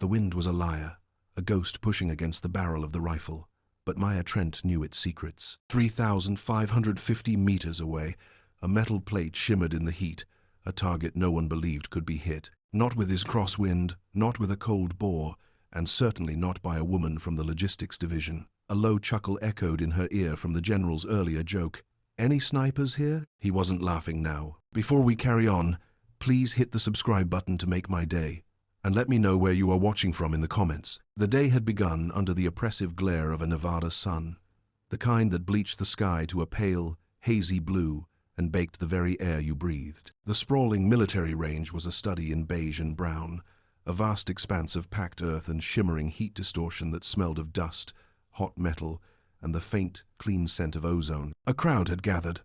The wind was a liar, a ghost pushing against the barrel of the rifle, but Maya Trent knew its secrets. 3,550 meters away, a metal plate shimmered in the heat, a target no one believed could be hit. Not with his crosswind, not with a cold bore, and certainly not by a woman from the logistics division. A low chuckle echoed in her ear from the general's earlier joke. "Any snipers here?" He wasn't laughing now. "Before we carry on, please hit the subscribe button to make my day, and let me know where you are watching from in the comments." The day had begun under the oppressive glare of a Nevada sun, the kind that bleached the sky to a pale, hazy blue and baked the very air you breathed. The sprawling military range was a study in beige and brown, a vast expanse of packed earth and shimmering heat distortion that smelled of dust, hot metal, and the faint, clean scent of ozone. A crowd had gathered,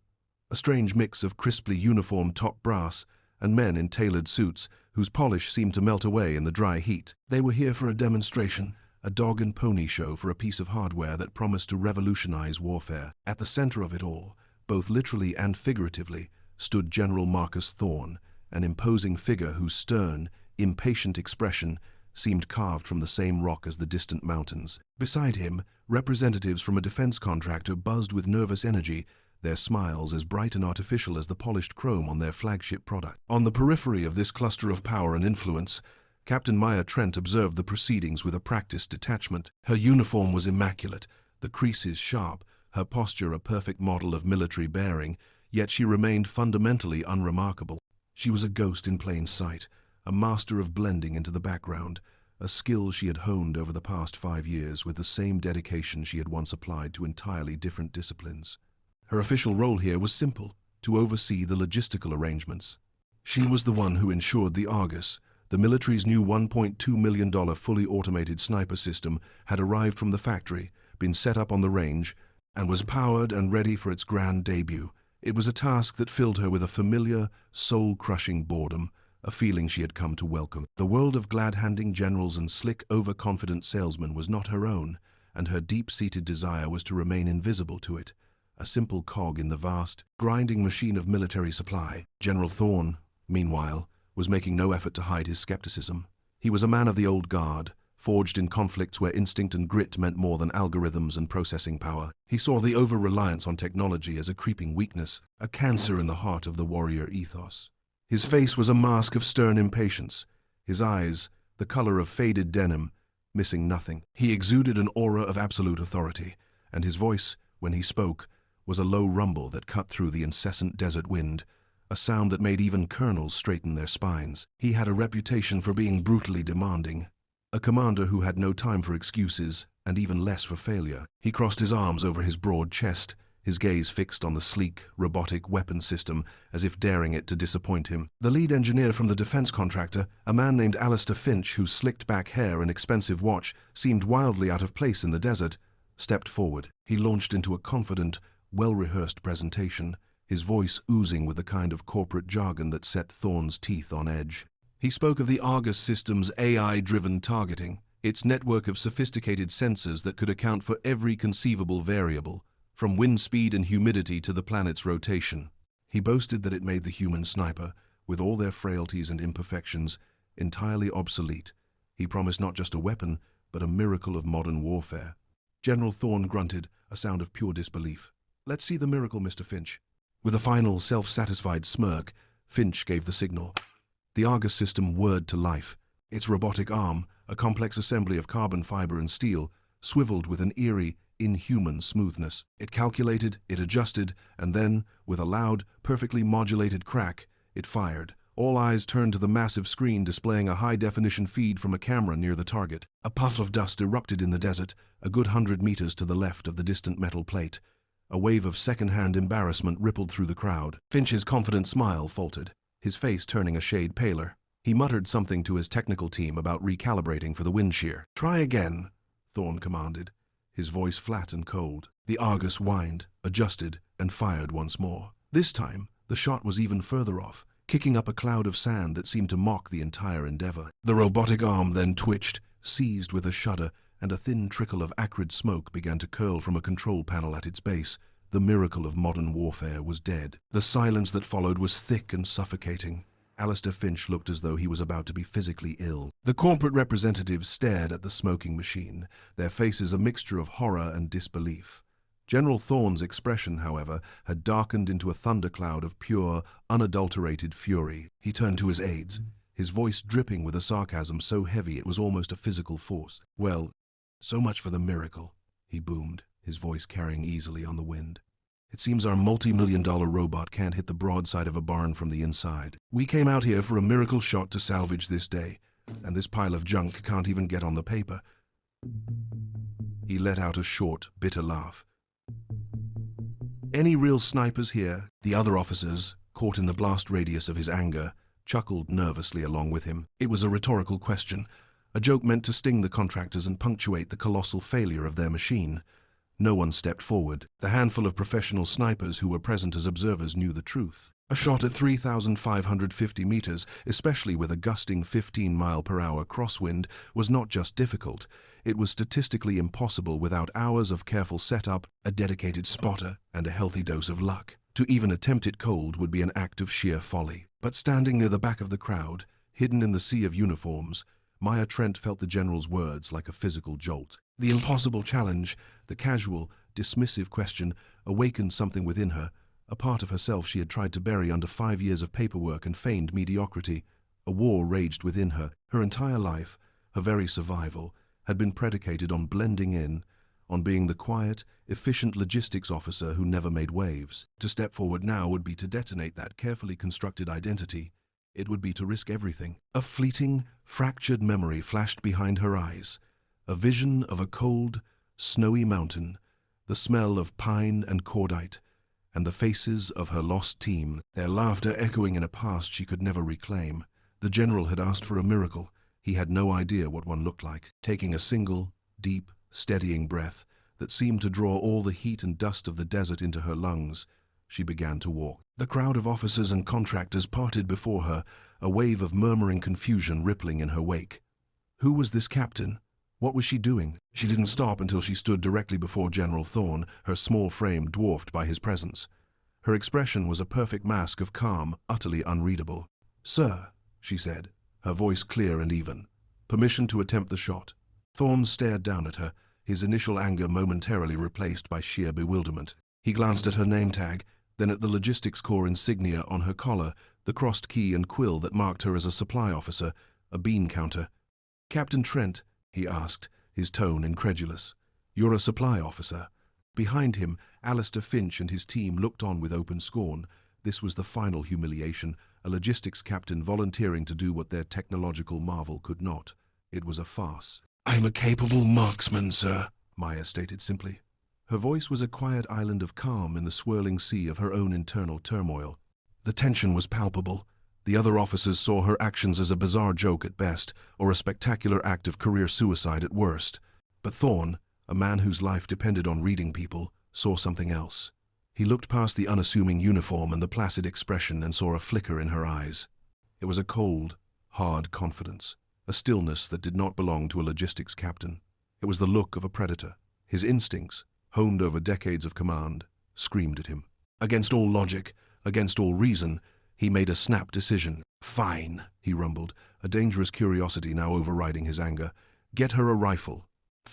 a strange mix of crisply uniformed top brass and men in tailored suits whose polish seemed to melt away in the dry heat. They were here for a demonstration, a dog and pony show for a piece of hardware that promised to revolutionize warfare. At the center of it all, both literally and figuratively, stood General Marcus Thorne, an imposing figure whose stern, impatient expression seemed carved from the same rock as the distant mountains. Beside him, representatives from a defense contractor buzzed with nervous energy, their smiles as bright and artificial as the polished chrome on their flagship product. On the periphery of this cluster of power and influence, Captain Maya Trent observed the proceedings with a practiced detachment. Her uniform was immaculate, the creases sharp, her posture a perfect model of military bearing, yet she remained fundamentally unremarkable. She was a ghost in plain sight, a master of blending into the background, a skill she had honed over the past 5 years with the same dedication she had once applied to entirely different disciplines. Her official role here was simple: to oversee the logistical arrangements. She was the one who ensured the Argus, the military's new $1.2 million fully automated sniper system, had arrived from the factory, been set up on the range, and was powered and ready for its grand debut. It was a task that filled her with a familiar, soul-crushing boredom, a feeling she had come to welcome. The world of glad-handing generals and slick, overconfident salesmen was not her own, and her deep-seated desire was to remain invisible to it, a simple cog in the vast, grinding machine of military supply. General Thorne, meanwhile, was making no effort to hide his skepticism. He was a man of the old guard, forged in conflicts where instinct and grit meant more than algorithms and processing power. He saw the over-reliance on technology as a creeping weakness, a cancer in the heart of the warrior ethos. His face was a mask of stern impatience, his eyes, the color of faded denim, missing nothing. He exuded an aura of absolute authority, and his voice, when he spoke, was a low rumble that cut through the incessant desert wind, a sound that made even colonels straighten their spines. He had a reputation for being brutally demanding, a commander who had no time for excuses, and even less for failure. He crossed his arms over his broad chest, his gaze fixed on the sleek, robotic weapon system, as if daring it to disappoint him. The lead engineer from the defense contractor, a man named Alistair Finch, whose slicked-back hair and expensive watch seemed wildly out of place in the desert, stepped forward. He launched into a confident, well-rehearsed presentation, his voice oozing with the kind of corporate jargon that set Thorne's teeth on edge. He spoke of the Argus system's AI-driven targeting, its network of sophisticated sensors that could account for every conceivable variable, from wind speed and humidity to the planet's rotation. He boasted that it made the human sniper, with all their frailties and imperfections, entirely obsolete. He promised not just a weapon, but a miracle of modern warfare. General Thorne grunted, a sound of pure disbelief. "Let's see the miracle, Mr. Finch." With a final, self-satisfied smirk, Finch gave the signal. The Argus system whirred to life. Its robotic arm, a complex assembly of carbon fiber and steel, swiveled with an eerie, inhuman smoothness. It calculated, it adjusted, and then, with a loud, perfectly modulated crack, it fired. All eyes turned to the massive screen displaying a high-definition feed from a camera near the target. A puff of dust erupted in the desert, a good 100 meters to the left of the distant metal plate. A wave of second-hand embarrassment rippled through the crowd. Finch's confident smile faltered, his face turning a shade paler. He muttered something to his technical team about recalibrating for the wind shear. "Try again," Thorne commanded, his voice flat and cold. The Argus whined, adjusted, and fired once more. This time, the shot was even further off, kicking up a cloud of sand that seemed to mock the entire endeavor. The robotic arm then twitched, seized with a shudder, and a thin trickle of acrid smoke began to curl from a control panel at its base. The miracle of modern warfare was dead. The silence that followed was thick and suffocating. Alistair Finch looked as though he was about to be physically ill. The corporate representatives stared at the smoking machine, their faces a mixture of horror and disbelief. General Thorne's expression, however, had darkened into a thundercloud of pure, unadulterated fury. He turned to his aides, his voice dripping with a sarcasm so heavy it was almost a physical force. "Well, so much for the miracle," he boomed, his voice carrying easily on the wind. "It seems our multi-million-dollar robot can't hit the broadside of a barn from the inside. We came out here for a miracle shot to salvage this day, and this pile of junk can't even get on the paper." He let out a short, bitter laugh. "Any real snipers here?" The other officers, caught in the blast radius of his anger, chuckled nervously along with him. It was a rhetorical question, a joke meant to sting the contractors and punctuate the colossal failure of their machine. No one stepped forward. The handful of professional snipers who were present as observers knew the truth. A shot at 3,550 meters, especially with a gusting 15-mile-per-hour crosswind, was not just difficult. It was statistically impossible without hours of careful setup, a dedicated spotter, and a healthy dose of luck. To even attempt it cold would be an act of sheer folly. But standing near the back of the crowd, hidden in the sea of uniforms, Maya Trent felt the general's words like a physical jolt. The impossible challenge, the casual, dismissive question, awakened something within her, a part of herself she had tried to bury under 5 years of paperwork and feigned mediocrity. A war raged within her. Her entire life, her very survival, had been predicated on blending in, on being the quiet, efficient logistics officer who never made waves. To step forward now would be to detonate that carefully constructed identity. It would be to risk everything. A fleeting, fractured memory flashed behind her eyes. A vision of a cold, snowy mountain, the smell of pine and cordite, and the faces of her lost team, their laughter echoing in a past she could never reclaim. The general had asked for a miracle. He had no idea what one looked like. Taking a single, deep, steadying breath that seemed to draw all the heat and dust of the desert into her lungs, she began to walk. The crowd of officers and contractors parted before her, a wave of murmuring confusion rippling in her wake. Who was this captain? What was she doing? She didn't stop until she stood directly before General Thorne, her small frame dwarfed by his presence. Her expression was a perfect mask of calm, utterly unreadable. "Sir," she said, her voice clear and even. "Permission to attempt the shot." Thorne stared down at her, his initial anger momentarily replaced by sheer bewilderment. He glanced at her name tag, then at the Logistics Corps insignia on her collar, the crossed key and quill that marked her as a supply officer, a bean counter. "Captain Trent," he asked, his tone incredulous. "You're a supply officer?" Behind him, Alistair Finch and his team looked on with open scorn. This was the final humiliation, a logistics captain volunteering to do what their technological marvel could not. It was a farce. "I'm a capable marksman, sir," Maya stated simply. Her voice was a quiet island of calm in the swirling sea of her own internal turmoil. The tension was palpable. The other officers saw her actions as a bizarre joke at best, or a spectacular act of career suicide at worst. But Thorne, a man whose life depended on reading people, saw something else. He looked past the unassuming uniform and the placid expression and saw a flicker in her eyes. It was a cold, hard confidence, a stillness that did not belong to a logistics captain. It was the look of a predator. His instincts, honed over decades of command, screamed at him. Against all logic, against all reason, he made a snap decision. "Fine," he rumbled, a dangerous curiosity now overriding his anger. "Get her a rifle."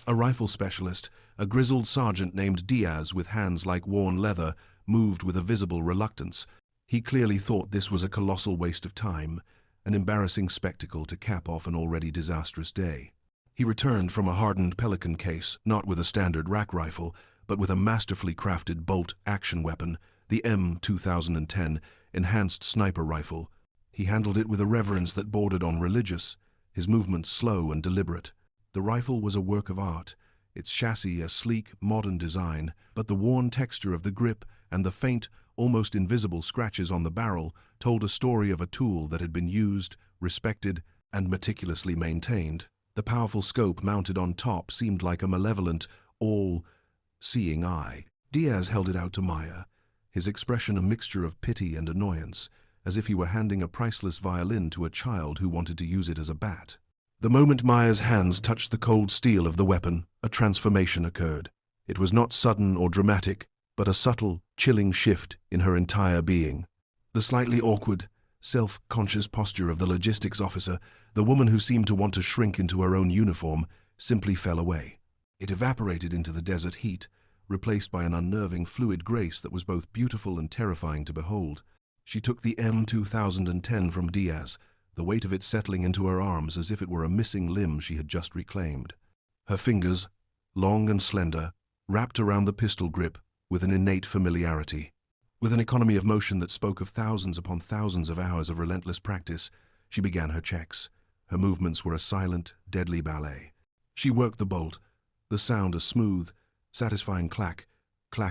A rifle specialist, a grizzled sergeant named Diaz with hands like worn leather, moved with a visible reluctance. He clearly thought this was a colossal waste of time, an embarrassing spectacle to cap off an already disastrous day. He returned from a hardened Pelican case, not with a standard rack rifle, but with a masterfully crafted bolt action weapon, the M2010 enhanced sniper rifle. He handled it with a reverence that bordered on religious, his movements slow and deliberate. The rifle was a work of art, its chassis a sleek, modern design, but the worn texture of the grip and the faint, almost invisible scratches on the barrel told a story of a tool that had been used, respected, and meticulously maintained. The powerful scope mounted on top seemed like a malevolent, all-seeing eye. Diaz held it out to Maya, his expression a mixture of pity and annoyance, as if he were handing a priceless violin to a child who wanted to use it as a bat. The moment Maya's hands touched the cold steel of the weapon, a transformation occurred. It was not sudden or dramatic, but a subtle, chilling shift in her entire being. The slightly awkward, self-conscious posture of the logistics officer, the woman who seemed to want to shrink into her own uniform, simply fell away. It evaporated into the desert heat, replaced by an unnerving fluid grace that was both beautiful and terrifying to behold. She took the M2010 from Diaz, the weight of it settling into her arms as if it were a missing limb she had just reclaimed. Her fingers, long and slender, wrapped around the pistol grip with an innate familiarity. With an economy of motion that spoke of thousands upon thousands of hours of relentless practice, she began her checks. Her movements were a silent, deadly ballet. She worked the bolt, the sound a smooth, satisfying clack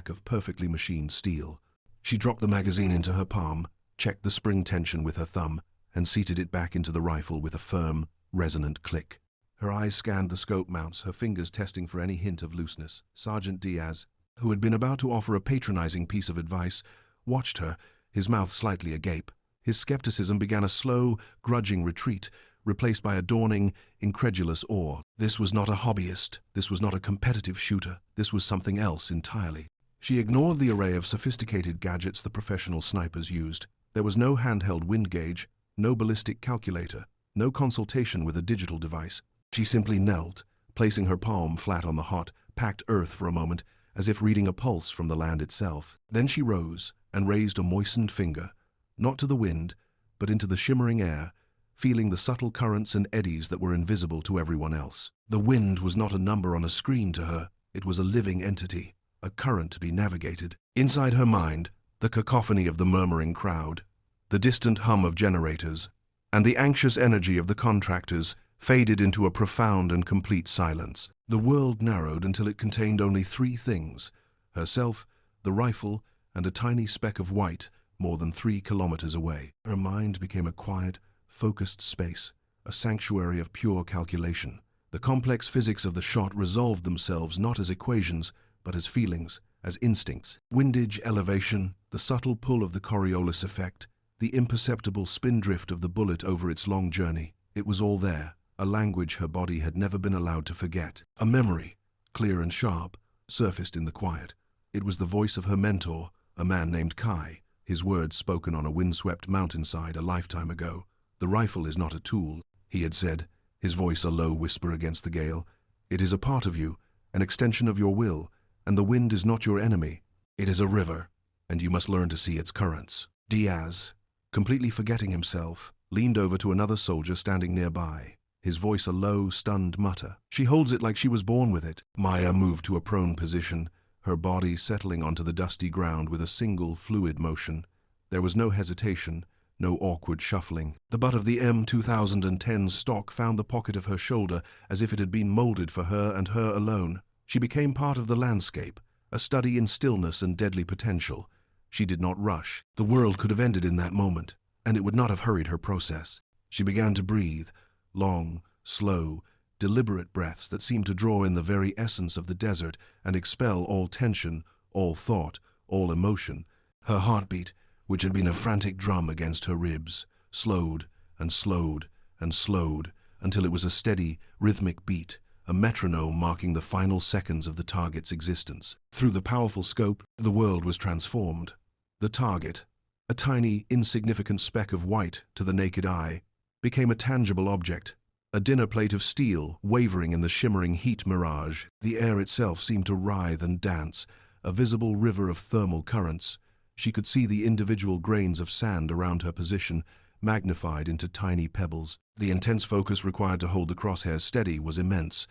of perfectly machined steel. She dropped the magazine into her palm, checked the spring tension with her thumb, and seated it back into the rifle with a firm, resonant click. Her eyes scanned the scope mounts, her fingers testing for any hint of looseness. Sergeant Diaz, who had been about to offer a patronizing piece of advice, watched her, his mouth slightly agape. His skepticism began a slow, grudging retreat, replaced by a dawning, incredulous awe. This was not a hobbyist. This was not a competitive shooter. This was something else entirely. She ignored the array of sophisticated gadgets the professional snipers used. There was no handheld wind gauge, no ballistic calculator, no consultation with a digital device. She simply knelt, placing her palm flat on the hot, packed earth for a moment, as if reading a pulse from the land itself. Then she rose and raised a moistened finger, not to the wind, but into the shimmering air, feeling the subtle currents and eddies that were invisible to everyone else. The wind was not a number on a screen to her. It was a living entity, a current to be navigated. Inside her mind, the cacophony of the murmuring crowd, the distant hum of generators, and the anxious energy of the contractors faded into a profound and complete silence. The world narrowed until it contained only three things: herself, the rifle, and a tiny speck of white more than 3 kilometers away. Her mind became a quiet, focused space, a sanctuary of pure calculation. The complex physics of the shot resolved themselves not as equations, but as feelings, as instincts. Windage, elevation, the subtle pull of the Coriolis effect, the imperceptible spin drift of the bullet over its long journey. It was all there, a language her body had never been allowed to forget. A memory, clear and sharp, surfaced in the quiet. It was the voice of her mentor, a man named Kai, his words spoken on a windswept mountainside a lifetime ago. "The rifle is not a tool," he had said, his voice a low whisper against the gale. "It is a part of you, an extension of your will, and the wind is not your enemy. It is a river, and you must learn to see its currents." Diaz, completely forgetting himself, leaned over to another soldier standing nearby, his voice a low, stunned mutter. "She holds it like she was born with it." Maya moved to a prone position, her body settling onto the dusty ground with a single, fluid motion. There was no hesitation, no awkward shuffling. The butt of the M2010 stock found the pocket of her shoulder as if it had been molded for her and her alone. She became part of the landscape, a study in stillness and deadly potential. She did not rush. The world could have ended in that moment, and it would not have hurried her process. She began to breathe, long, slow, deliberate breaths that seemed to draw in the very essence of the desert and expel all tension, all thought, all emotion. Her heartbeat, which had been a frantic drum against her ribs, slowed and slowed and slowed until it was a steady, rhythmic beat, a metronome marking the final seconds of the target's existence. Through the powerful scope, the world was transformed. The target, a tiny, insignificant speck of white to the naked eye, became a tangible object, a dinner plate of steel wavering in the shimmering heat mirage. The air itself seemed to writhe and dance, a visible river of thermal currents. She could see the individual grains of sand around her position, magnified into tiny pebbles. The intense focus required to hold the crosshairs steady was immense,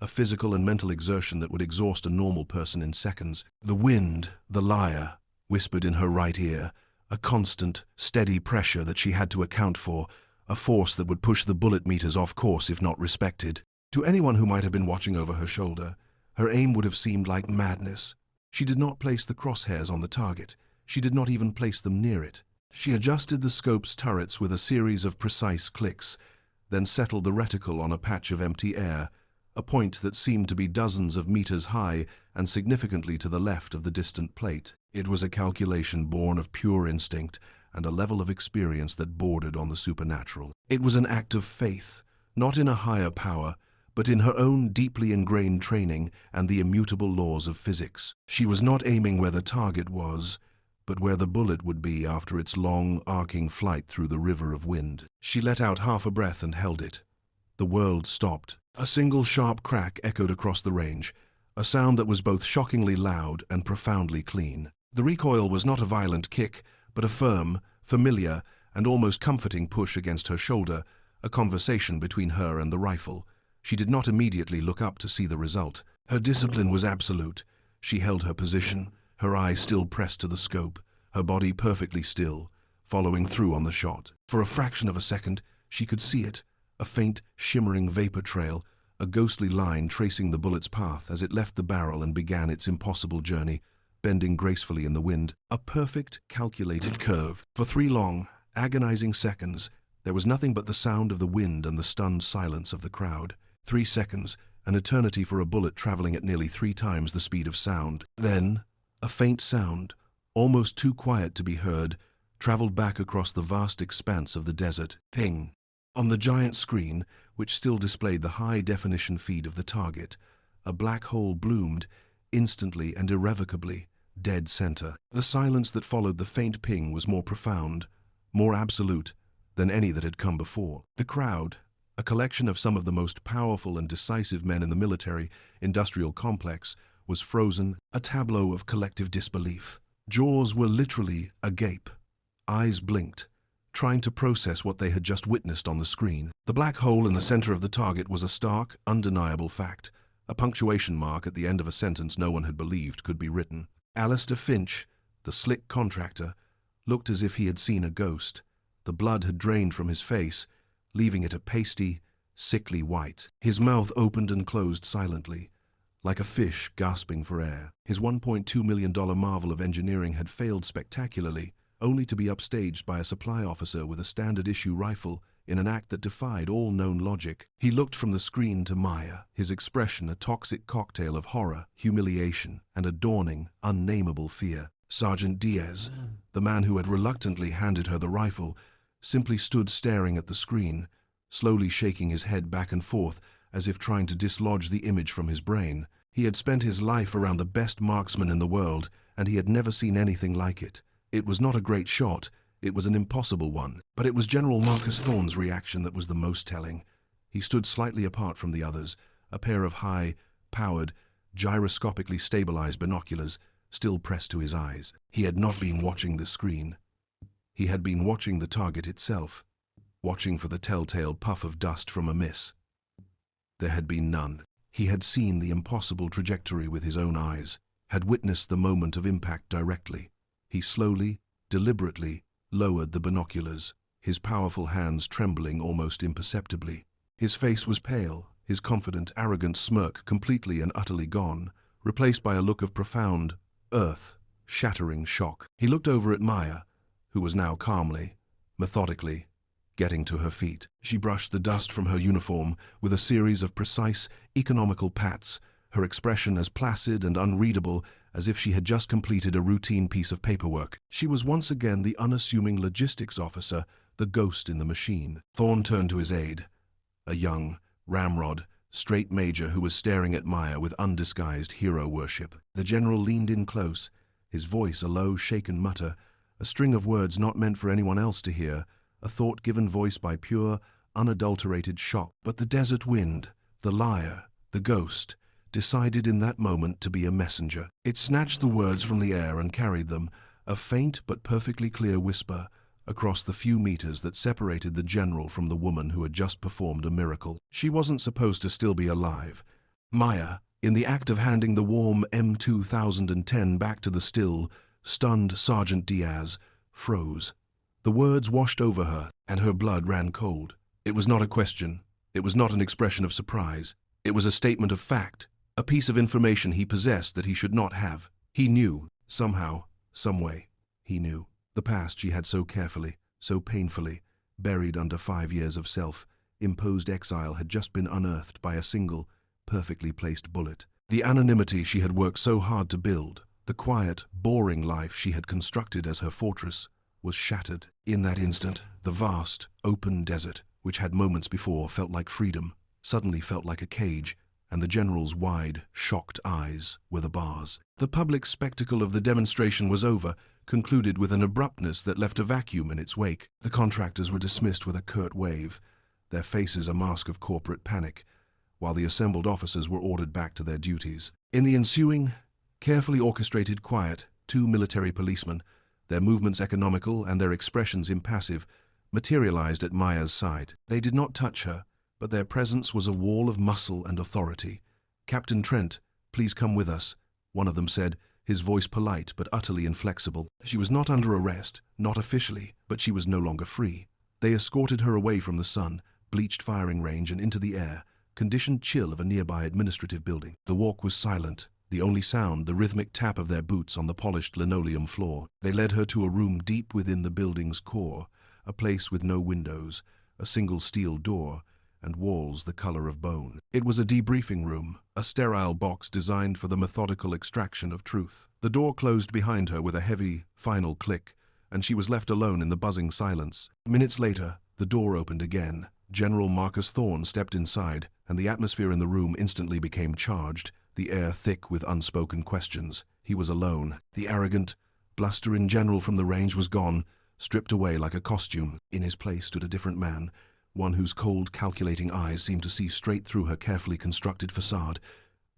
a physical and mental exertion that would exhaust a normal person in seconds. The wind, the lyre, whispered in her right ear, a constant, steady pressure that she had to account for, a force that would push the bullet meters off course if not respected. To anyone who might have been watching over her shoulder, her aim would have seemed like madness. She did not place the crosshairs on the target. She did not even place them near it. She adjusted the scope's turrets with a series of precise clicks, then settled the reticle on a patch of empty air, a point that seemed to be dozens of meters high and significantly to the left of the distant plate. It was a calculation born of pure instinct and a level of experience that bordered on the supernatural. It was an act of faith, not in a higher power, but in her own deeply ingrained training and the immutable laws of physics. She was not aiming where the target was, but where the bullet would be after its long, arcing flight through the river of wind. She let out half a breath and held it. The world stopped. A single sharp crack echoed across the range, a sound that was both shockingly loud and profoundly clean. The recoil was not a violent kick, but a firm, familiar, and almost comforting push against her shoulder, a conversation between her and the rifle. She did not immediately look up to see the result. Her discipline was absolute. She held her position, her eyes still pressed to the scope, her body perfectly still, following through on the shot. For a fraction of a second, she could see it, a faint, shimmering vapor trail, a ghostly line tracing the bullet's path as it left the barrel and began its impossible journey, bending gracefully in the wind, a perfect, calculated curve. For 3 long, agonizing seconds, there was nothing but the sound of the wind and the stunned silence of the crowd. 3 seconds, an eternity for a bullet traveling at nearly 3 times the speed of sound. Then, a faint sound, almost too quiet to be heard, traveled back across the vast expanse of the desert. Ping! On the giant screen, which still displayed the high-definition feed of the target, a black hole bloomed, instantly and irrevocably, dead center. The silence that followed the faint ping was more profound, more absolute than any that had come before. The crowd, a collection of some of the most powerful and decisive men in the military-industrial complex, was frozen, a tableau of collective disbelief. Jaws were literally agape. Eyes blinked, trying to process what they had just witnessed on the screen. The black hole in the center of the target was a stark, undeniable fact, a punctuation mark at the end of a sentence no one had believed could be written. Alistair Finch, the slick contractor, looked as if he had seen a ghost. The blood had drained from his face, leaving it a pasty, sickly white. His mouth opened and closed silently, like a fish gasping for air. His $1.2 million marvel of engineering had failed spectacularly, only to be upstaged by a supply officer with a standard-issue rifle in an act that defied all known logic. He looked from the screen to Maya, his expression a toxic cocktail of horror, humiliation, and a dawning, unnameable fear. Sergeant Diaz, the man who had reluctantly handed her the rifle, simply stood staring at the screen, slowly shaking his head back and forth as if trying to dislodge the image from his brain. He had spent his life around the best marksmen in the world, and he had never seen anything like it. It was not a great shot, it was an impossible one, but it was General Marcus Thorne's reaction that was the most telling. He stood slightly apart from the others, a pair of high-powered, gyroscopically stabilized binoculars still pressed to his eyes. He had not been watching the screen. He had been watching the target itself, watching for the telltale puff of dust from a miss. There had been none. He had seen the impossible trajectory with his own eyes, had witnessed the moment of impact directly. He slowly, deliberately, lowered the binoculars, his powerful hands trembling almost imperceptibly. His face was pale, his confident, arrogant smirk completely and utterly gone, replaced by a look of profound, earth-shattering shock. He looked over at Maya, who was now calmly, methodically, getting to her feet. She brushed the dust from her uniform with a series of precise, economical pats, her expression as placid and unreadable as if she had just completed a routine piece of paperwork. She was once again the unassuming logistics officer, the ghost in the machine. Thorne turned to his aide, a young, ramrod, straight major who was staring at Maya with undisguised hero worship. The general leaned in close, his voice a low, shaken mutter, a string of words not meant for anyone else to hear, a thought given voice by pure, unadulterated shock. But the desert wind, the liar, the ghost, decided in that moment to be a messenger. It snatched the words from the air and carried them, a faint but perfectly clear whisper, across the few meters that separated the general from the woman who had just performed a miracle. She wasn't supposed to still be alive. Maya, in the act of handing the warm M2010 back to the still, stunned Sergeant Diaz, froze. The words washed over her, and her blood ran cold. It was not a question. It was not an expression of surprise. It was a statement of fact, a piece of information he possessed that he should not have. He knew, somehow, some way, he knew. The past she had so carefully, so painfully, buried under 5 years of self-imposed exile had just been unearthed by a single, perfectly placed bullet. The anonymity she had worked so hard to build, the quiet, boring life she had constructed as her fortress, was shattered. In that instant, the vast, open desert, which had moments before felt like freedom, suddenly felt like a cage, and the general's wide, shocked eyes were the bars. The public spectacle of the demonstration was over. concluded with an abruptness that left a vacuum in its wake. The contractors were dismissed with a curt wave, their faces a mask of corporate panic, while the assembled officers were ordered back to their duties. In the ensuing, carefully orchestrated quiet, 2 military policemen, their movements economical and their expressions impassive, materialized at Maya's side. They did not touch her, but their presence was a wall of muscle and authority. "Captain Trent, please come with us," one of them said, his voice polite but utterly inflexible. She was not under arrest, not officially, but she was no longer free. They escorted her away from the sun, bleached firing range, and into the air, conditioned chill of a nearby administrative building. The walk was silent, the only sound the rhythmic tap of their boots on the polished linoleum floor. They led her to a room deep within the building's core, a place with no windows, a single steel door, and walls the color of bone. It was a debriefing room, a sterile box designed for the methodical extraction of truth. The door closed behind her with a heavy, final click, and she was left alone in the buzzing silence. Minutes later, the door opened again. General Marcus Thorne stepped inside, and the atmosphere in the room instantly became charged, the air thick with unspoken questions. He was alone. The arrogant, blustering general from the range was gone, stripped away like a costume. In his place stood a different man, one whose cold, calculating eyes seemed to see straight through her carefully constructed facade.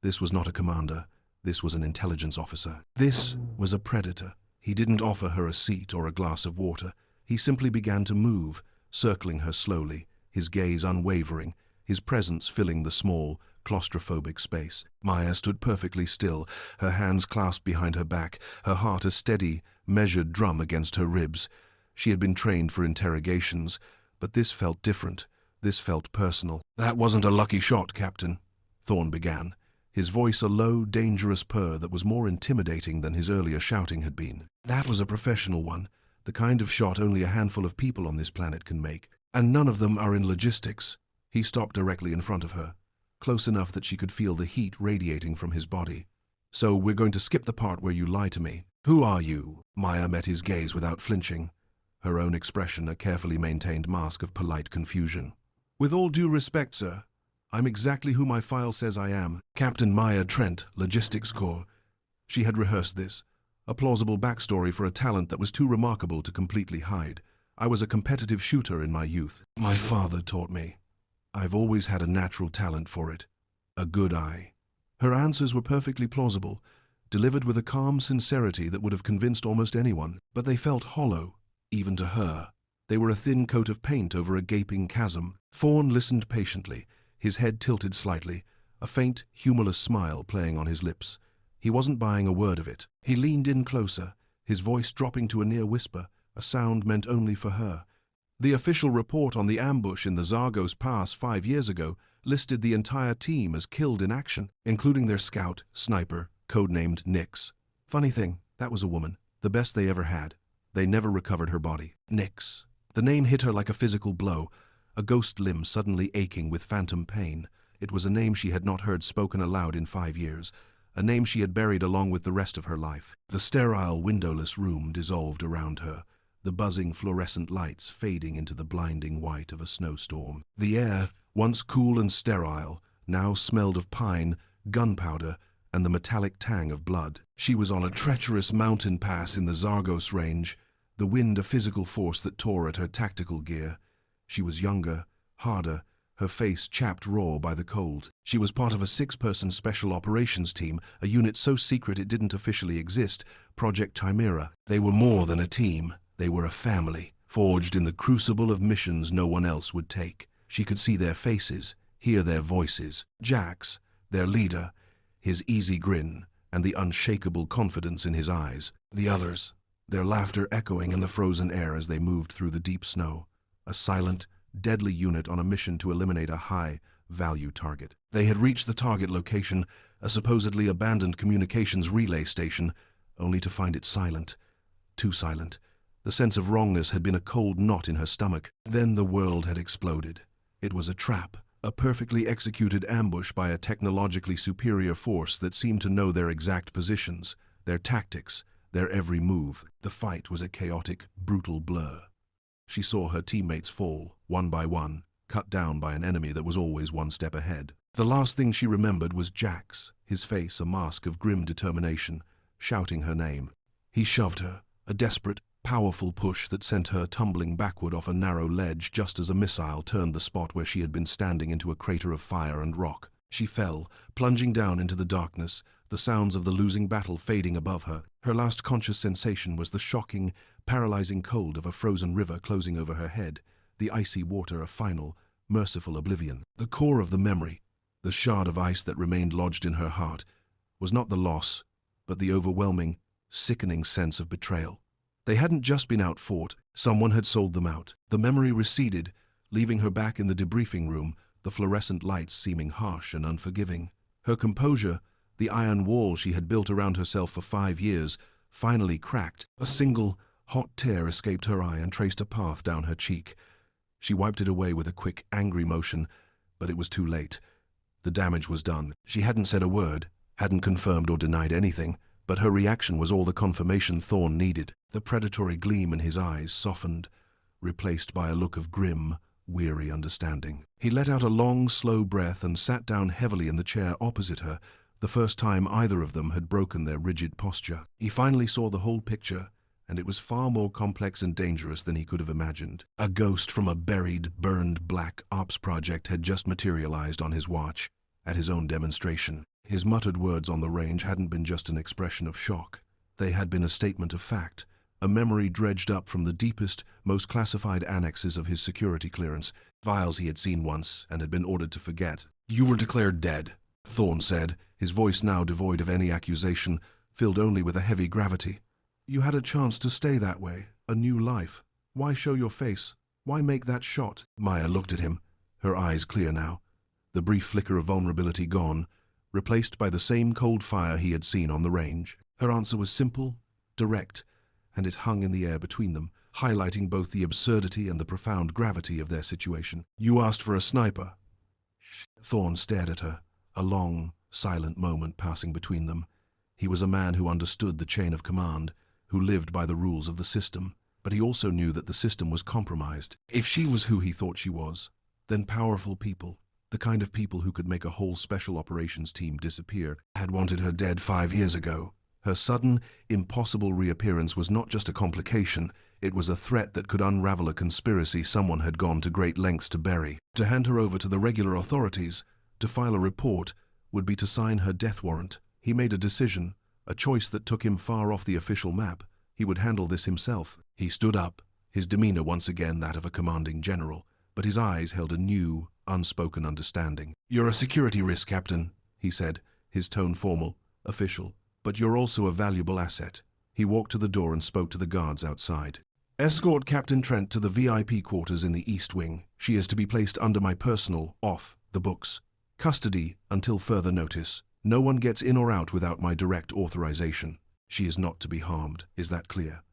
This was not a commander. This was an intelligence officer. This was a predator. He didn't offer her a seat or a glass of water. He simply began to move, circling her slowly, his gaze unwavering, his presence filling the small, claustrophobic space. Maya stood perfectly still, her hands clasped behind her back, her heart a steady, measured drum against her ribs. She had been trained for interrogations, but this felt different. This felt personal. "That wasn't a lucky shot, Captain," Thorne began, his voice a low, dangerous purr that was more intimidating than his earlier shouting had been. "That was a professional one, the kind of shot only a handful of people on this planet can make. And none of them are in logistics." He stopped directly in front of her, close enough that she could feel the heat radiating from his body. "So we're going to skip the part where you lie to me. Who are you?" Maya met his gaze without flinching, her own expression a carefully maintained mask of polite confusion. "With all due respect, sir, I'm exactly who my file says I am. Captain Maya Trent, Logistics Corps." She had rehearsed this, a plausible backstory for a talent that was too remarkable to completely hide. "I was a competitive shooter in my youth. My father taught me. I've always had a natural talent for it. A good eye." Her answers were perfectly plausible, delivered with a calm sincerity that would have convinced almost anyone, but they felt hollow, even to her. They were a thin coat of paint over a gaping chasm. Thorne listened patiently, his head tilted slightly, a faint, humorless smile playing on his lips. He wasn't buying a word of it. He leaned in closer, his voice dropping to a near whisper, a sound meant only for her. "The official report on the ambush in the Zagos Pass 5 years ago listed the entire team as killed in action, including their scout, sniper, codenamed Nix. Funny thing, that was a woman, the best they ever had. They never recovered her body. Nix." The name hit her like a physical blow, a ghost limb suddenly aching with phantom pain. It was a name she had not heard spoken aloud in 5 years, a name she had buried along with the rest of her life. The sterile, windowless room dissolved around her, the buzzing fluorescent lights fading into the blinding white of a snowstorm. The air, once cool and sterile, now smelled of pine, gunpowder, and the metallic tang of blood. She was on a treacherous mountain pass in the Zagos range, the wind a physical force that tore at her tactical gear. She was younger, harder, her face chapped raw by the cold. She was part of a 6-person special operations team, a unit so secret it didn't officially exist, Project Chimera. They were more than a team. They were a family, forged in the crucible of missions no one else would take. She could see their faces, hear their voices. Jax, their leader, his easy grin, and the unshakable confidence in his eyes. The others, their laughter echoing in the frozen air as they moved through the deep snow. A silent, deadly unit on a mission to eliminate a high-value target. They had reached the target location, a supposedly abandoned communications relay station, only to find it silent. Too silent. The sense of wrongness had been a cold knot in her stomach. Then the world had exploded. It was a trap, a perfectly executed ambush by a technologically superior force that seemed to know their exact positions, their tactics, their every move. The fight was a chaotic, brutal blur. She saw her teammates fall, one by one, cut down by an enemy that was always one step ahead. The last thing she remembered was Jax, his face a mask of grim determination, shouting her name. He shoved her, a desperate, powerful push that sent her tumbling backward off a narrow ledge just as a missile turned the spot where she had been standing into a crater of fire and rock. She fell, plunging down into the darkness, the sounds of the losing battle fading above her. Her last conscious sensation was the shocking, paralyzing cold of a frozen river closing over her head, the icy water a final, merciful oblivion. The core of the memory, the shard of ice that remained lodged in her heart, was not the loss, but the overwhelming, sickening sense of betrayal. They hadn't just been outfought, someone had sold them out. The memory receded, leaving her back in the debriefing room, the fluorescent lights seeming harsh and unforgiving. Her composure, the iron wall she had built around herself for 5 years, finally cracked. A single, hot tear escaped her eye and traced a path down her cheek. She wiped it away with a quick, angry motion, but it was too late. The damage was done. She hadn't said a word, hadn't confirmed or denied anything, but her reaction was all the confirmation Thorn needed. The predatory gleam in his eyes softened, replaced by a look of grim, weary understanding. He let out a long, slow breath and sat down heavily in the chair opposite her, the first time either of them had broken their rigid posture. He finally saw the whole picture, and it was far more complex and dangerous than he could have imagined. A ghost from a buried, burned black ops project had just materialized on his watch, at his own demonstration. His muttered words on the range hadn't been just an expression of shock. They had been a statement of fact, a memory dredged up from the deepest, most classified annexes of his security clearance, files he had seen once and had been ordered to forget. "You were declared dead," Thorn said, his voice now devoid of any accusation, filled only with a heavy gravity. "You had a chance to stay that way, a new life. Why show your face? Why make that shot?" Maya looked at him, her eyes clear now, the brief flicker of vulnerability gone, replaced by the same cold fire he had seen on the range. Her answer was simple, direct, and it hung in the air between them, highlighting both the absurdity and the profound gravity of their situation. "You asked for a sniper." Thorn stared at her, a long, silent moment passing between them. He was a man who understood the chain of command, who lived by the rules of the system, but he also knew that the system was compromised. If she was who he thought she was, then powerful people, the kind of people who could make a whole special operations team disappear, had wanted her dead 5 years ago. Her sudden, impossible reappearance was not just a complication, it was a threat that could unravel a conspiracy someone had gone to great lengths to bury. To hand her over to the regular authorities, to file a report, would be to sign her death warrant. He made a decision, a choice that took him far off the official map. He would handle this himself. He stood up, his demeanor once again that of a commanding general, but his eyes held a new, unspoken understanding. "You're a security risk, Captain," he said, his tone formal, official, "but you're also a valuable asset." He walked to the door and spoke to the guards outside. "Escort Captain Trent to the VIP quarters in the East Wing. She is to be placed under my personal, off-the-books custody until further notice. No one gets in or out without my direct authorization. She is not to be harmed. Is that clear?"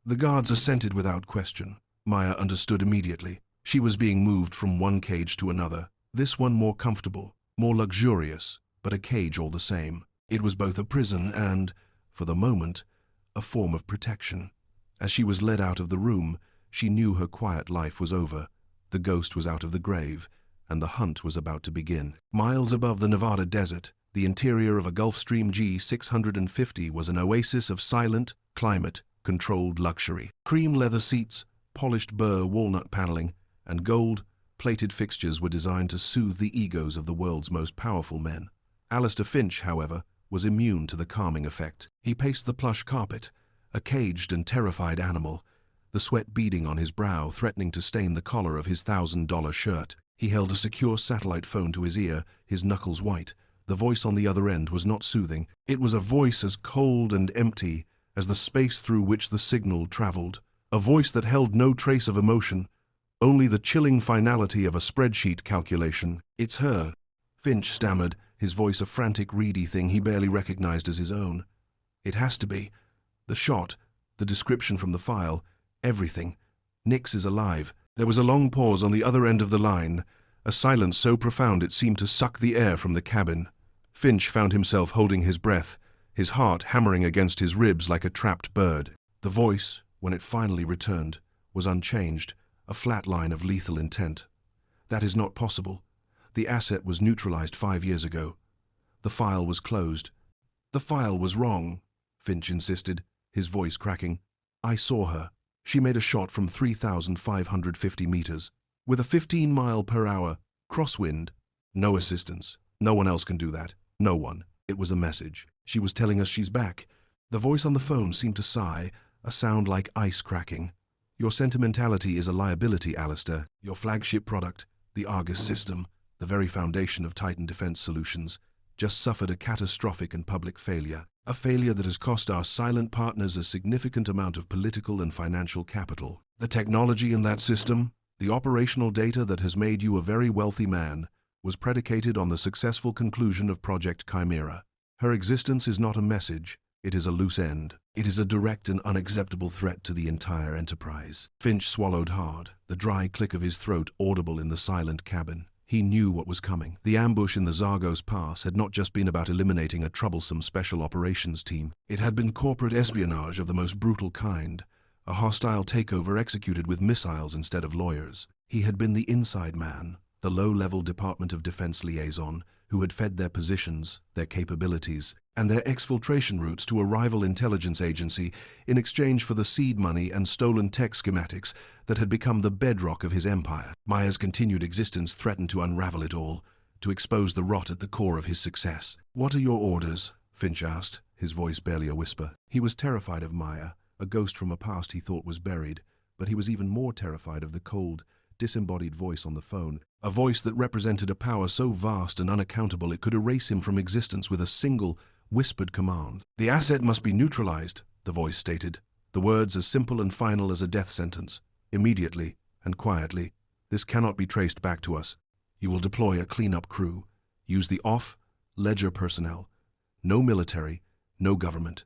The guards assented without question. Maya understood immediately. She was being moved from one cage to another, this one more comfortable, more luxurious, but a cage all the same. It was both a prison and, for the moment, a form of protection. As she was led out of the room, she knew her quiet life was over. The ghost was out of the grave, and the hunt was about to begin. Miles above the Nevada desert, the interior of a Gulfstream G650 was an oasis of silent, climate-controlled luxury. Cream leather seats, polished burr walnut paneling, and gold-plated fixtures were designed to soothe the egos of the world's most powerful men. Alistair Finch, however, was immune to the calming effect. He paced the plush carpet, a caged and terrified animal, the sweat beading on his brow, threatening to stain the collar of his $1,000 shirt. He held a secure satellite phone to his ear, his knuckles white. The voice on the other end was not soothing. It was a voice as cold and empty as the space through which the signal traveled. A voice that held no trace of emotion, only the chilling finality of a spreadsheet calculation. "It's her," Finch stammered, his voice a frantic, reedy thing he barely recognized as his own. "It has to be. The shot, the description from the file, everything. Nix is alive." There was a long pause on the other end of the line, a silence so profound it seemed to suck the air from the cabin. Finch found himself holding his breath, his heart hammering against his ribs like a trapped bird. The voice, when it finally returned, was unchanged, a flat line of lethal intent. "That is not possible. The asset was neutralized 5 years ago. The file was closed." "The file was wrong," Finch insisted, his voice cracking. I saw her. She made a shot from 3,550 meters. With a 15-mile-per-hour crosswind. No assistance. No one else can do that. No one. It was a message. She was telling us she's back. The voice on the phone seemed to sigh, a sound like ice cracking. Your sentimentality is a liability, Alistair. Your flagship product, the Argus system, the very foundation of Titan Defense Solutions, just suffered a catastrophic and public failure. A failure that has cost our silent partners a significant amount of political and financial capital. The technology in that system, the operational data that has made you a very wealthy man, was predicated on the successful conclusion of Project Chimera. Her existence is not a message, it is a loose end. It is a direct and unacceptable threat to the entire enterprise. Finch swallowed hard, the dry click of his throat audible in the silent cabin. He knew what was coming. The ambush in the Zagos Pass had not just been about eliminating a troublesome special operations team. It had been corporate espionage of the most brutal kind, a hostile takeover executed with missiles instead of lawyers. He had been the inside man, the low-level Department of Defense liaison, who had fed their positions, their capabilities, and their exfiltration routes to a rival intelligence agency in exchange for the seed money and stolen tech schematics that had become the bedrock of his empire. Maya's continued existence threatened to unravel it all, to expose the rot at the core of his success. "What are your orders?" Finch asked, his voice barely a whisper. He was terrified of Maya, a ghost from a past he thought was buried, but he was even more terrified of the cold, disembodied voice on the phone, a voice that represented a power so vast and unaccountable it could erase him from existence with a single, whispered command. "The asset must be neutralized," the voice stated, the words as simple and final as a death sentence. "Immediately and quietly. This cannot be traced back to us. You will deploy a cleanup crew. Use the off-ledger personnel. No military, no government.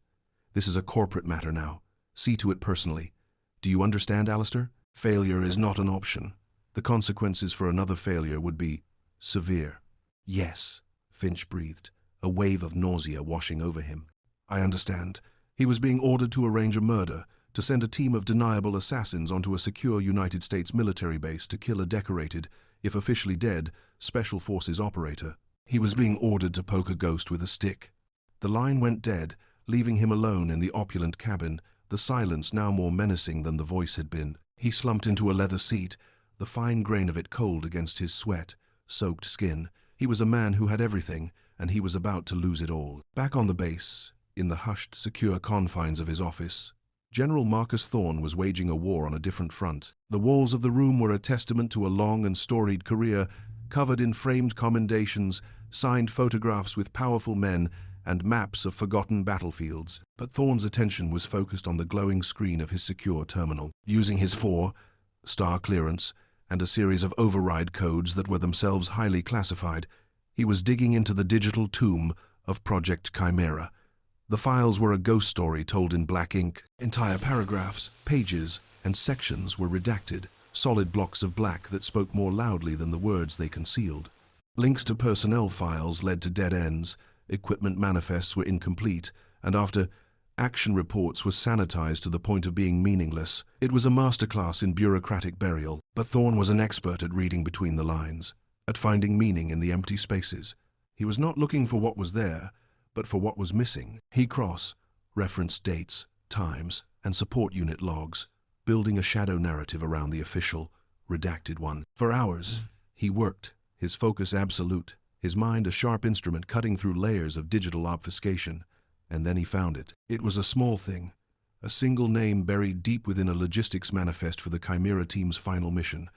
This is a corporate matter now. See to it personally. Do you understand, Alistair? Failure is not an option. The consequences for another failure would be severe." "Yes," Finch breathed, a wave of nausea washing over him. "I understand." He was being ordered to arrange a murder, to send a team of deniable assassins onto a secure United States military base to kill a decorated, if officially dead, Special Forces operator. He was being ordered to poke a ghost with a stick. The line went dead, leaving him alone in the opulent cabin, the silence now more menacing than the voice had been. He slumped into a leather seat, the fine grain of it cold against his sweat-soaked skin. He was a man who had everything, and he was about to lose it all. Back on the base, in the hushed, secure confines of his office, General Marcus Thorne was waging a war on a different front. The walls of the room were a testament to a long and storied career, covered in framed commendations, signed photographs with powerful men, and maps of forgotten battlefields. But Thorne's attention was focused on the glowing screen of his secure terminal. Using his 4-star clearance and a series of override codes that were themselves highly classified, he was digging into the digital tomb of Project Chimera. The files were a ghost story told in black ink. Entire paragraphs, pages, and sections were redacted, solid blocks of black that spoke more loudly than the words they concealed. Links to personnel files led to dead ends, equipment manifests were incomplete, and after action reports were sanitized to the point of being meaningless. It was a masterclass in bureaucratic burial, but Thorne was an expert at reading between the lines, at finding meaning in the empty spaces. He was not looking for what was there, but for what was missing. He cross-referenced dates, times, and support unit logs, building a shadow narrative around the official, redacted one. For hours, he worked, his focus absolute, his mind a sharp instrument cutting through layers of digital obfuscation. And then he found it. It was a small thing, a single name buried deep within a logistics manifest for the Chimera team's final mission,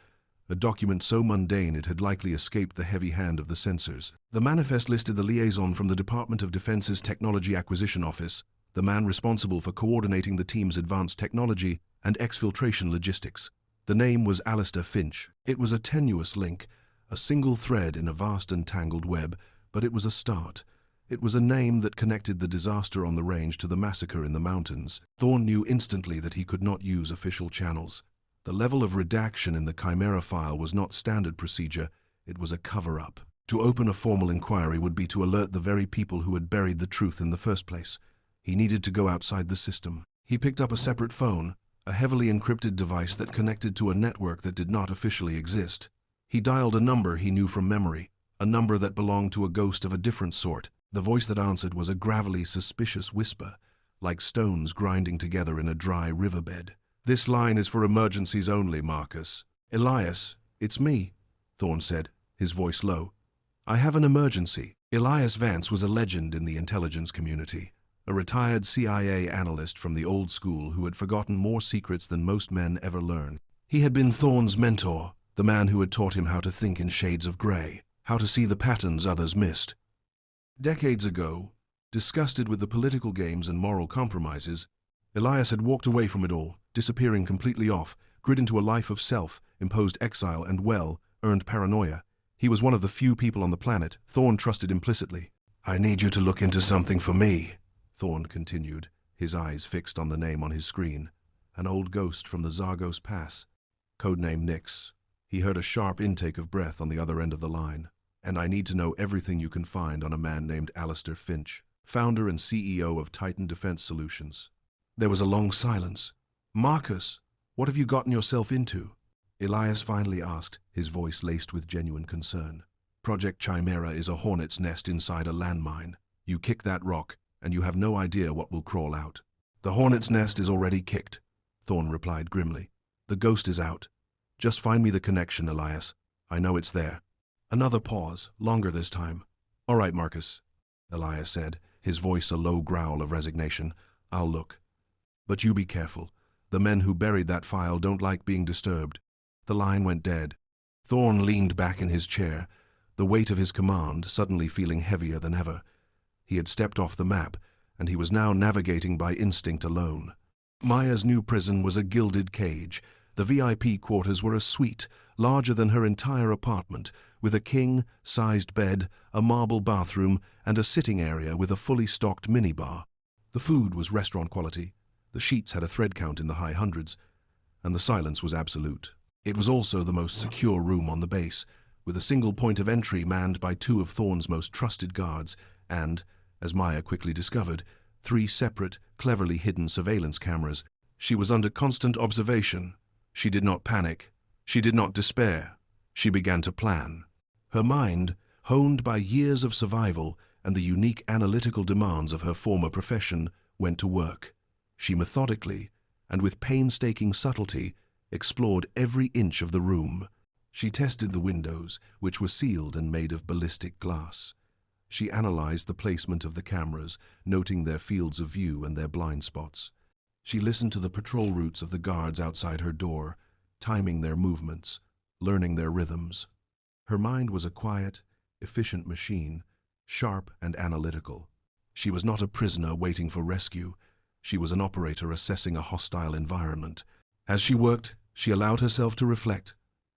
a document so mundane it had likely escaped the heavy hand of the censors. The manifest listed the liaison from the Department of Defense's Technology Acquisition Office, the man responsible for coordinating the team's advanced technology and exfiltration logistics. The name was Alistair Finch. It was a tenuous link, a single thread in a vast and tangled web, but it was a start. It was a name that connected the disaster on the range to the massacre in the mountains. Thorne knew instantly that he could not use official channels. The level of redaction in the Chimera file was not standard procedure, it was a cover-up. To open a formal inquiry would be to alert the very people who had buried the truth in the first place. He needed to go outside the system. He picked up a separate phone, a heavily encrypted device that connected to a network that did not officially exist. He dialed a number he knew from memory, a number that belonged to a ghost of a different sort. The voice that answered was a gravelly, suspicious whisper, like stones grinding together in a dry riverbed. "This line is for emergencies only, Marcus." "Elias, it's me," Thorne said, his voice low. "I have an emergency." Elias Vance was a legend in the intelligence community, a retired CIA analyst from the old school who had forgotten more secrets than most men ever learn. He had been Thorne's mentor, the man who had taught him how to think in shades of gray, how to see the patterns others missed. Decades ago, disgusted with the political games and moral compromises, Elias had walked away from it all, disappearing completely off, grid into a life of self-imposed exile and well-earned paranoia. He was one of the few people on the planet Thorne trusted implicitly. "I need you to look into something for me," Thorne continued, his eyes fixed on the name on his screen. An old ghost from the Zagos Pass, codename Nix. He heard a sharp intake of breath on the other end of the line. "And I need to know everything you can find on a man named Alistair Finch, founder and CEO of Titan Defense Solutions." There was a long silence. "Marcus, what have you gotten yourself into?" Elias finally asked, his voice laced with genuine concern. "Project Chimera is a hornet's nest inside a landmine. You kick that rock, and you have no idea what will crawl out." "The hornet's nest is already kicked," Thorne replied grimly. "The ghost is out. Just find me the connection, Elias. I know it's there." Another pause, longer this time. "All right, Marcus," Elias said, his voice a low growl of resignation. "I'll look. But you be careful. The men who buried that file don't like being disturbed." The line went dead. Thorne leaned back in his chair, the weight of his command suddenly feeling heavier than ever. He had stepped off the map, and he was now navigating by instinct alone. Maya's new prison was a gilded cage. The VIP quarters were a suite, larger than her entire apartment, with a king-sized bed, a marble bathroom, and a sitting area with a fully stocked minibar. The food was restaurant quality, the sheets had a thread count in the high hundreds, and the silence was absolute. It was also the most secure room on the base, with a single point of entry manned by two of Thorne's most trusted guards, and, as Maya quickly discovered, 3 separate, cleverly hidden surveillance cameras. She was under constant observation. She did not panic. She did not despair. She began to plan. Her mind, honed by years of survival and the unique analytical demands of her former profession, went to work. She methodically, and with painstaking subtlety, explored every inch of the room. She tested the windows, which were sealed and made of ballistic glass. She analyzed the placement of the cameras, noting their fields of view and their blind spots. She listened to the patrol routes of the guards outside her door, timing their movements, learning their rhythms. Her mind was a quiet, efficient machine, sharp and analytical. She was not a prisoner waiting for rescue. She was an operator assessing a hostile environment. As she worked, she allowed herself to reflect,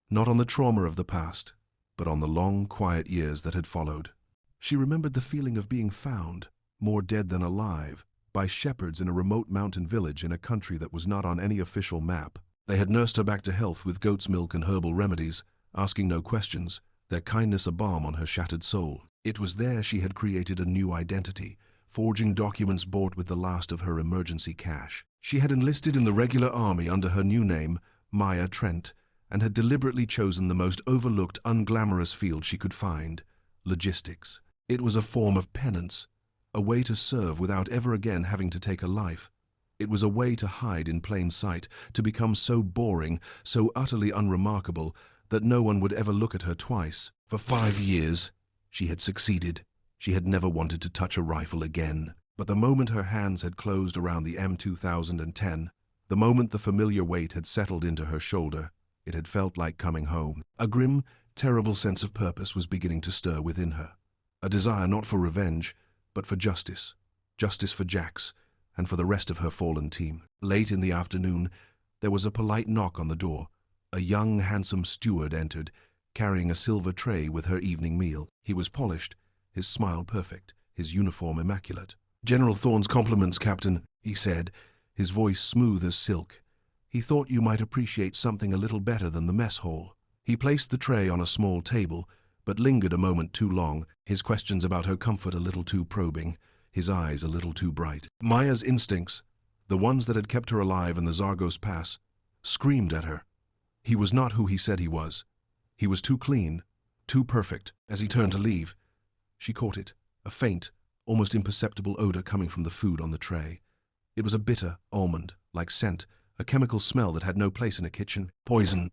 not on the trauma of the past, but on the long, quiet years that had followed. She remembered the feeling of being found, more dead than alive, by shepherds in a remote mountain village in a country that was not on any official map. They had nursed her back to health with goat's milk and herbal remedies, asking no questions, their kindness a balm on her shattered soul. It was there she had created a new identity, forging documents bought with the last of her emergency cash. She had enlisted in the regular army under her new name, Maya Trent, and had deliberately chosen the most overlooked, unglamorous field she could find, logistics. It was a form of penance, a way to serve without ever again having to take a life. It was a way to hide in plain sight, to become so boring, so utterly unremarkable, that no one would ever look at her twice. For 5 years, she had succeeded. She had never wanted to touch a rifle again. But the moment her hands had closed around the M2010, the moment the familiar weight had settled into her shoulder, it had felt like coming home. A grim, terrible sense of purpose was beginning to stir within her. A desire not for revenge, but for justice. Justice for Jax, and for the rest of her fallen team. Late in the afternoon, there was a polite knock on the door. A young, handsome steward entered, carrying a silver tray with her evening meal. He was polished, his smile perfect, his uniform immaculate. "General Thorne's compliments, Captain," he said, his voice smooth as silk. "He thought you might appreciate something a little better than the mess hall." He placed the tray on a small table, but lingered a moment too long, his questions about her comfort a little too probing, his eyes a little too bright. Maya's instincts, the ones that had kept her alive in the Zagos Pass, screamed at her. He was not who he said he was. He was too clean, too perfect. As he turned to leave, she caught it, a faint, almost imperceptible odor coming from the food on the tray. It was a bitter, almond-like scent, a chemical smell that had no place in a kitchen. Poison.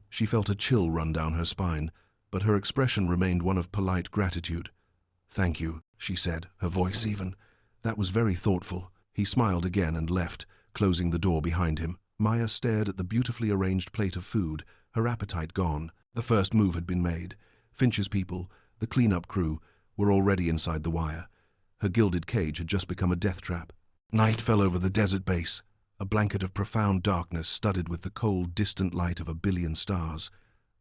She felt a chill run down her spine, but her expression remained one of polite gratitude. "Thank you," she said, her voice even. "That was very thoughtful." He smiled again and left, closing the door behind him. Maya stared at the beautifully arranged plate of food, her appetite gone. The first move had been made. Finch's people, the cleanup crew, were already inside the wire. Her gilded cage had just become a death trap. Night fell over the desert base, a blanket of profound darkness studded with the cold, distant light of a billion stars.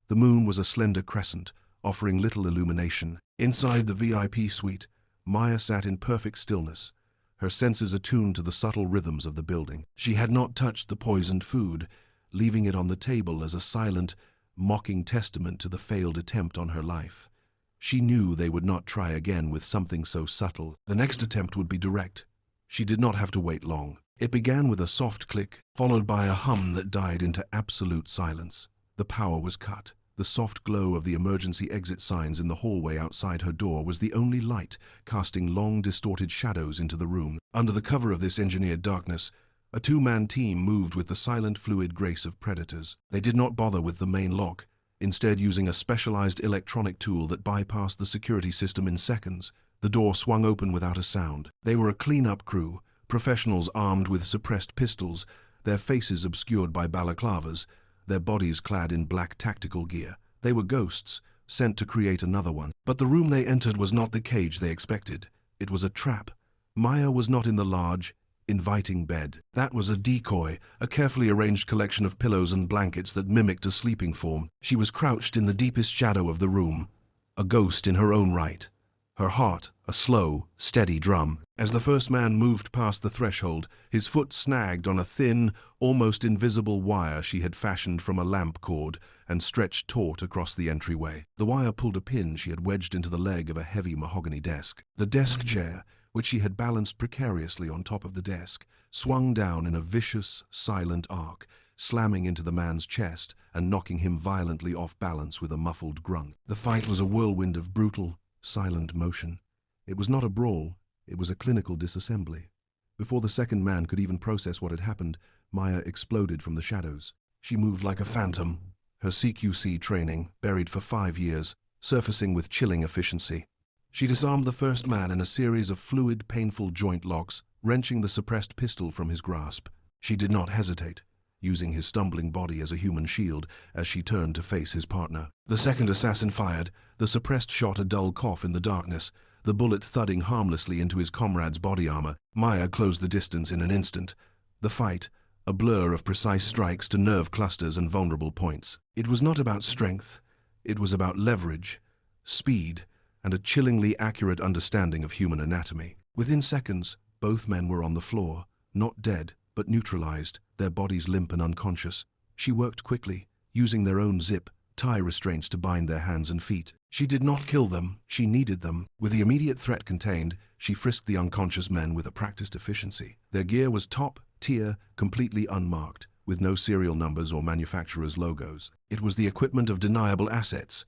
The moon was a slender crescent, offering little illumination. Inside the VIP suite, Maya sat in perfect stillness, her senses attuned to the subtle rhythms of the building. She had not touched the poisoned food, leaving it on the table as a silent, mocking testament to the failed attempt on her life. She knew they would not try again with something so subtle. The next attempt would be direct. She did not have to wait long. It began with a soft click, followed by a hum that died into absolute silence. The power was cut. The soft glow of the emergency exit signs in the hallway outside her door was the only light, casting long, distorted shadows into the room. Under the cover of this engineered darkness, a two-man team moved with the silent, fluid grace of predators. They did not bother with the main lock, instead using a specialized electronic tool that bypassed the security system in seconds. The door swung open without a sound. They were a clean-up crew, professionals armed with suppressed pistols, their faces obscured by balaclavas, their bodies clad in black tactical gear. They were ghosts, sent to create another one. But the room they entered was not the cage they expected. It was a trap. Maya was not in the large, inviting bed. That was a decoy, a carefully arranged collection of pillows and blankets that mimicked a sleeping form. She was crouched in the deepest shadow of the room, a ghost in her own right. Her heart, a slow, steady drum. As the first man moved past the threshold, his foot snagged on a thin, almost invisible wire she had fashioned from a lamp cord and stretched taut across the entryway. The wire pulled a pin she had wedged into the leg of a heavy mahogany desk. The desk chair, which she had balanced precariously on top of the desk, swung down in a vicious, silent arc, slamming into the man's chest and knocking him violently off balance with a muffled grunt. The fight was a whirlwind of brutal, silent motion. It was not a brawl, it was a clinical disassembly. Before the second man could even process what had happened, Maya exploded from the shadows. She moved like a phantom, her CQC training, buried for 5 years, surfacing with chilling efficiency. She disarmed the first man in a series of fluid, painful joint locks, wrenching the suppressed pistol from his grasp. She did not hesitate, using his stumbling body as a human shield as she turned to face his partner. The second assassin fired, the suppressed shot a dull cough in the darkness, the bullet thudding harmlessly into his comrade's body armor. Maya closed the distance in an instant. The fight, a blur of precise strikes to nerve clusters and vulnerable points. It was not about strength, it was about leverage, speed, and a chillingly accurate understanding of human anatomy. Within seconds, both men were on the floor, not dead, but neutralized, their bodies limp and unconscious. She worked quickly, using their own tie restraints to bind their hands and feet. She did not kill them, she needed them. With the immediate threat contained, she frisked the unconscious men with a practiced efficiency. Their gear was top tier, completely unmarked, with no serial numbers or manufacturer's logos. It was the equipment of deniable assets.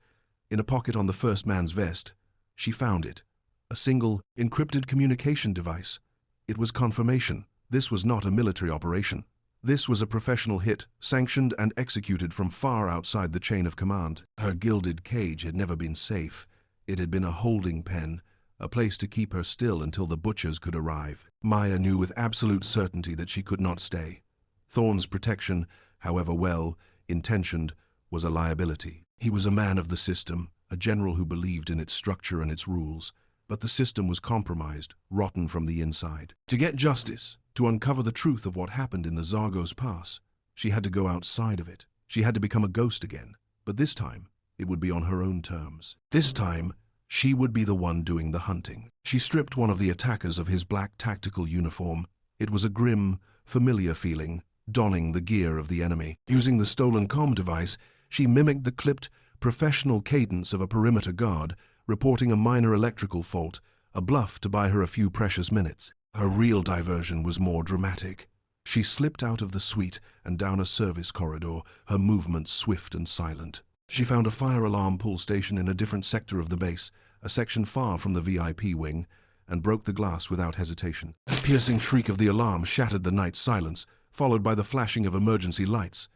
In a pocket on the first man's vest, she found it. A single, encrypted communication device. It was confirmation. This was not a military operation. This was a professional hit, sanctioned and executed from far outside the chain of command. Her gilded cage had never been safe. It had been a holding pen, a place to keep her still until the butchers could arrive. Maya knew with absolute certainty that she could not stay. Thorne's protection, however well-intentioned, was a liability. He was a man of the system, a general who believed in its structure and its rules. But the system was compromised, rotten from the inside. To get justice, to uncover the truth of what happened in the Zagos Pass, she had to go outside of it. She had to become a ghost again, but this time, it would be on her own terms. This time, she would be the one doing the hunting. She stripped one of the attackers of his black tactical uniform. It was a grim, familiar feeling, donning the gear of the enemy. Using the stolen comm device, she mimicked the clipped, professional cadence of a perimeter guard, reporting a minor electrical fault, a bluff to buy her a few precious minutes. Her real diversion was more dramatic. She slipped out of the suite and down a service corridor, her movements swift and silent. She found a fire alarm pull station in a different sector of the base, a section far from the VIP wing, and broke the glass without hesitation. A piercing shriek of the alarm shattered the night's silence, followed by the flashing of emergency lights.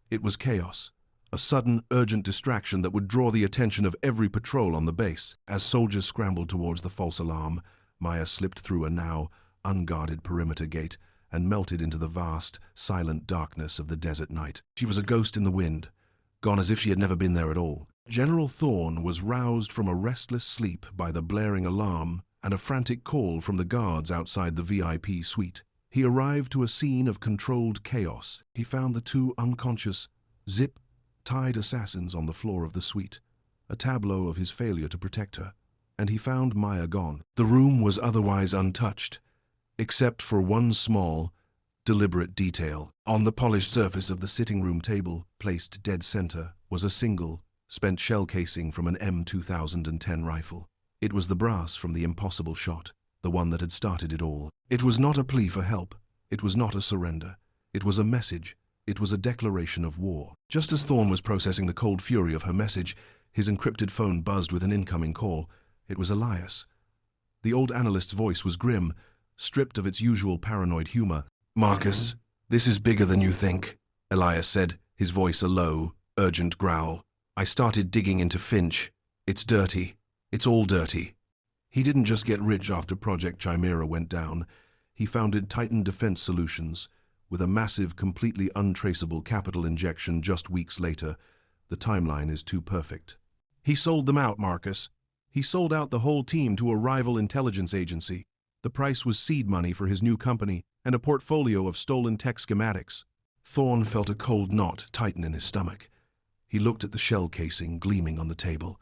It was chaos, a sudden, urgent distraction that would draw the attention of every patrol on the base. As soldiers scrambled towards the false alarm, Maya slipped through a now unguarded perimeter gate and melted into the vast, silent darkness of the desert night. She was a ghost in the wind, gone as if she had never been there at all. General Thorne was roused from a restless sleep by the blaring alarm and a frantic call from the guards outside the VIP suite. He arrived to a scene of controlled chaos. He found the two unconscious, zip-tied assassins on the floor of the suite, a tableau of his failure to protect her, and he found Maya gone. The room was otherwise untouched, except for one small, deliberate detail. On the polished surface of the sitting room table, placed dead center, was a single, spent shell casing from an M2010 rifle. It was the brass from the impossible shot, the one that had started it all. It was not a plea for help. It was not a surrender. It was a message. It was a declaration of war. Just as Thorne was processing the cold fury of her message, his encrypted phone buzzed with an incoming call. It was Elias. The old analyst's voice was grim, stripped of its usual paranoid humor. "Marcus, this is bigger than you think," Elias said, his voice a low, urgent growl. "I started digging into Finch. It's dirty. It's all dirty." He didn't just get rich after Project Chimera went down. He founded Titan Defense Solutions, with a massive, completely untraceable capital injection just weeks later. The timeline is too perfect. He sold them out, Marcus. He sold out the whole team to a rival intelligence agency. The price was seed money for his new company and a portfolio of stolen tech schematics. Thorne felt a cold knot tighten in his stomach. He looked at the shell casing gleaming on the table.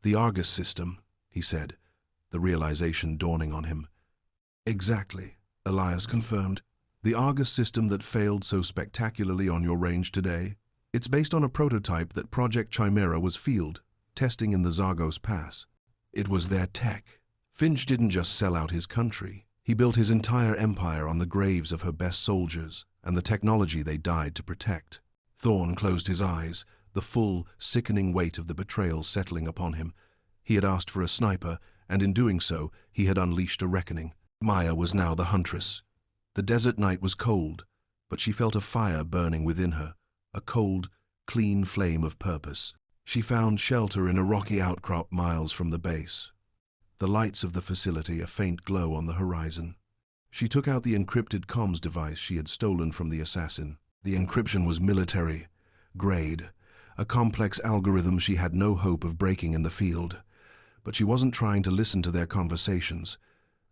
"The Argus system," he said, the realization dawning on him. "Exactly," Elias confirmed. "The Argus system that failed so spectacularly on your range today. It's based on a prototype that Project Chimera was field testing in the Zagos Pass. It was their tech. Finch didn't just sell out his country. He built his entire empire on the graves of her best soldiers and the technology they died to protect." Thorne closed his eyes, the full, sickening weight of the betrayal settling upon him. He had asked for a sniper, and in doing so, he had unleashed a reckoning. Maya was now the huntress. The desert night was cold, but she felt a fire burning within her, a cold, clean flame of purpose. She found shelter in a rocky outcrop miles from the base. The lights of the facility a faint glow on the horizon. She took out the encrypted comms device she had stolen from the assassin. The encryption was military, grade, a complex algorithm she had no hope of breaking in the field. But she wasn't trying to listen to their conversations.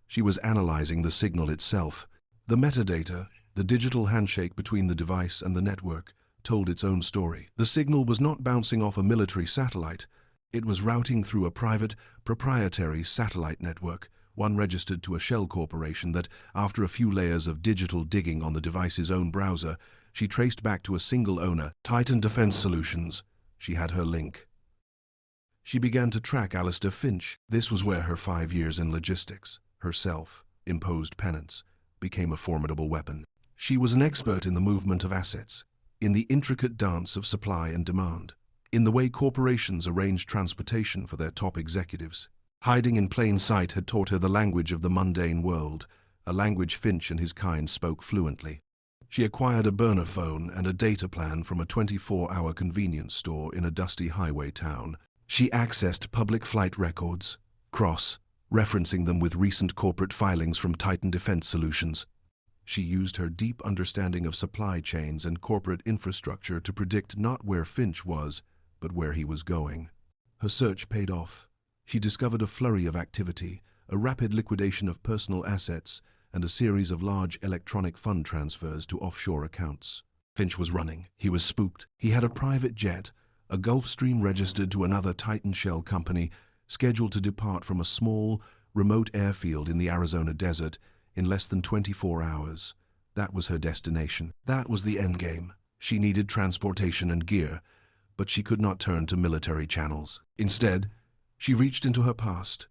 She was analyzing the signal itself. The metadata, the digital handshake between the device and the network, told its own story. The signal was not bouncing off a military satellite. It was routing through a private, proprietary satellite network, one registered to a shell corporation that, after a few layers of digital digging on the device's own browser, she traced back to a single owner, Titan Defense Solutions. She had her link. She began to track Alistair Finch. This was where her 5 years in logistics, her self-imposed penance, became a formidable weapon. She was an expert in the movement of assets, in the intricate dance of supply and demand, in the way corporations arranged transportation for their top executives. Hiding in plain sight had taught her the language of the mundane world, a language Finch and his kind spoke fluently. She acquired a burner phone and a data plan from a 24-hour convenience store in a dusty highway town. She accessed public flight records, cross-referencing them with recent corporate filings from Titan Defense Solutions. She used her deep understanding of supply chains and corporate infrastructure to predict not where Finch was, but where he was going. Her search paid off. She discovered a flurry of activity, a rapid liquidation of personal assets, and a series of large electronic fund transfers to offshore accounts. Finch was running. He was spooked. He had a private jet, a Gulfstream registered to another Titan shell company, scheduled to depart from a small, remote airfield in the Arizona desert in less than 24 hours. That was her destination. That was the endgame. She needed transportation and gear, but she could not turn to military channels. Instead, she reached into her past,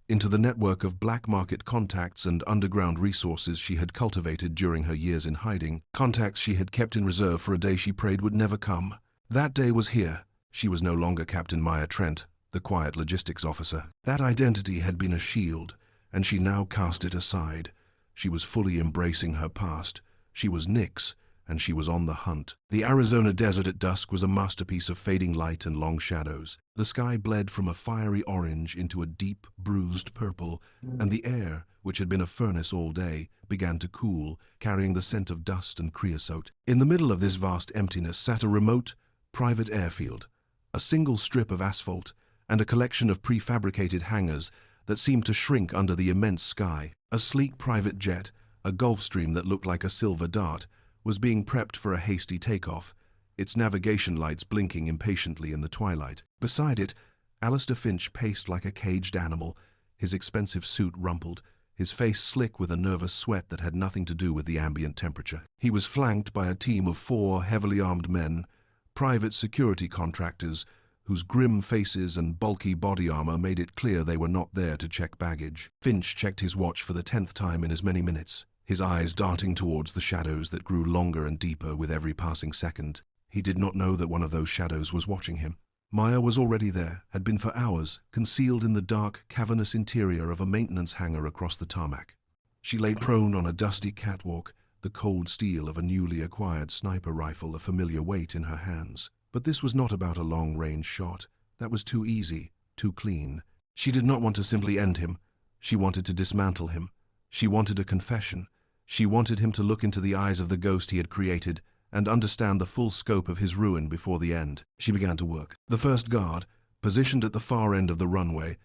into the network of black market contacts and underground resources she had cultivated during her years in hiding, contacts she had kept in reserve for a day she prayed would never come. That day was here. She was no longer Captain Maya Trent, the quiet logistics officer. That identity had been a shield, and she now cast it aside. She was fully embracing her past. She was Nyx, and she was on the hunt. The Arizona desert at dusk was a masterpiece of fading light and long shadows. The sky bled from a fiery orange into a deep, bruised purple, and the air, which had been a furnace all day, began to cool, carrying the scent of dust and creosote. In the middle of this vast emptiness sat a remote, private airfield, a single strip of asphalt, and a collection of prefabricated hangars that seemed to shrink under the immense sky. A sleek private jet, a Gulfstream that looked like a silver dart, was being prepped for a hasty takeoff, its navigation lights blinking impatiently in the twilight. Beside it, Alistair Finch paced like a caged animal, his expensive suit rumpled, his face slick with a nervous sweat that had nothing to do with the ambient temperature. He was flanked by a team of 4 heavily armed men, private security contractors, whose grim faces and bulky body armor made it clear they were not there to check baggage. Finch checked his watch for the 10th time in as many minutes, his eyes darting towards the shadows that grew longer and deeper with every passing second. He did not know that one of those shadows was watching him. Maya was already there, had been for hours, concealed in the dark, cavernous interior of a maintenance hangar across the tarmac. She lay prone on a dusty catwalk, the cold steel of a newly acquired sniper rifle a familiar weight in her hands. But this was not about a long-range shot. That was too easy, too clean. She did not want to simply end him. She wanted to dismantle him. She wanted a confession. She wanted him to look into the eyes of the ghost he had created and understand the full scope of his ruin before the end. She began to work. The first guard, positioned at the far end of the runway,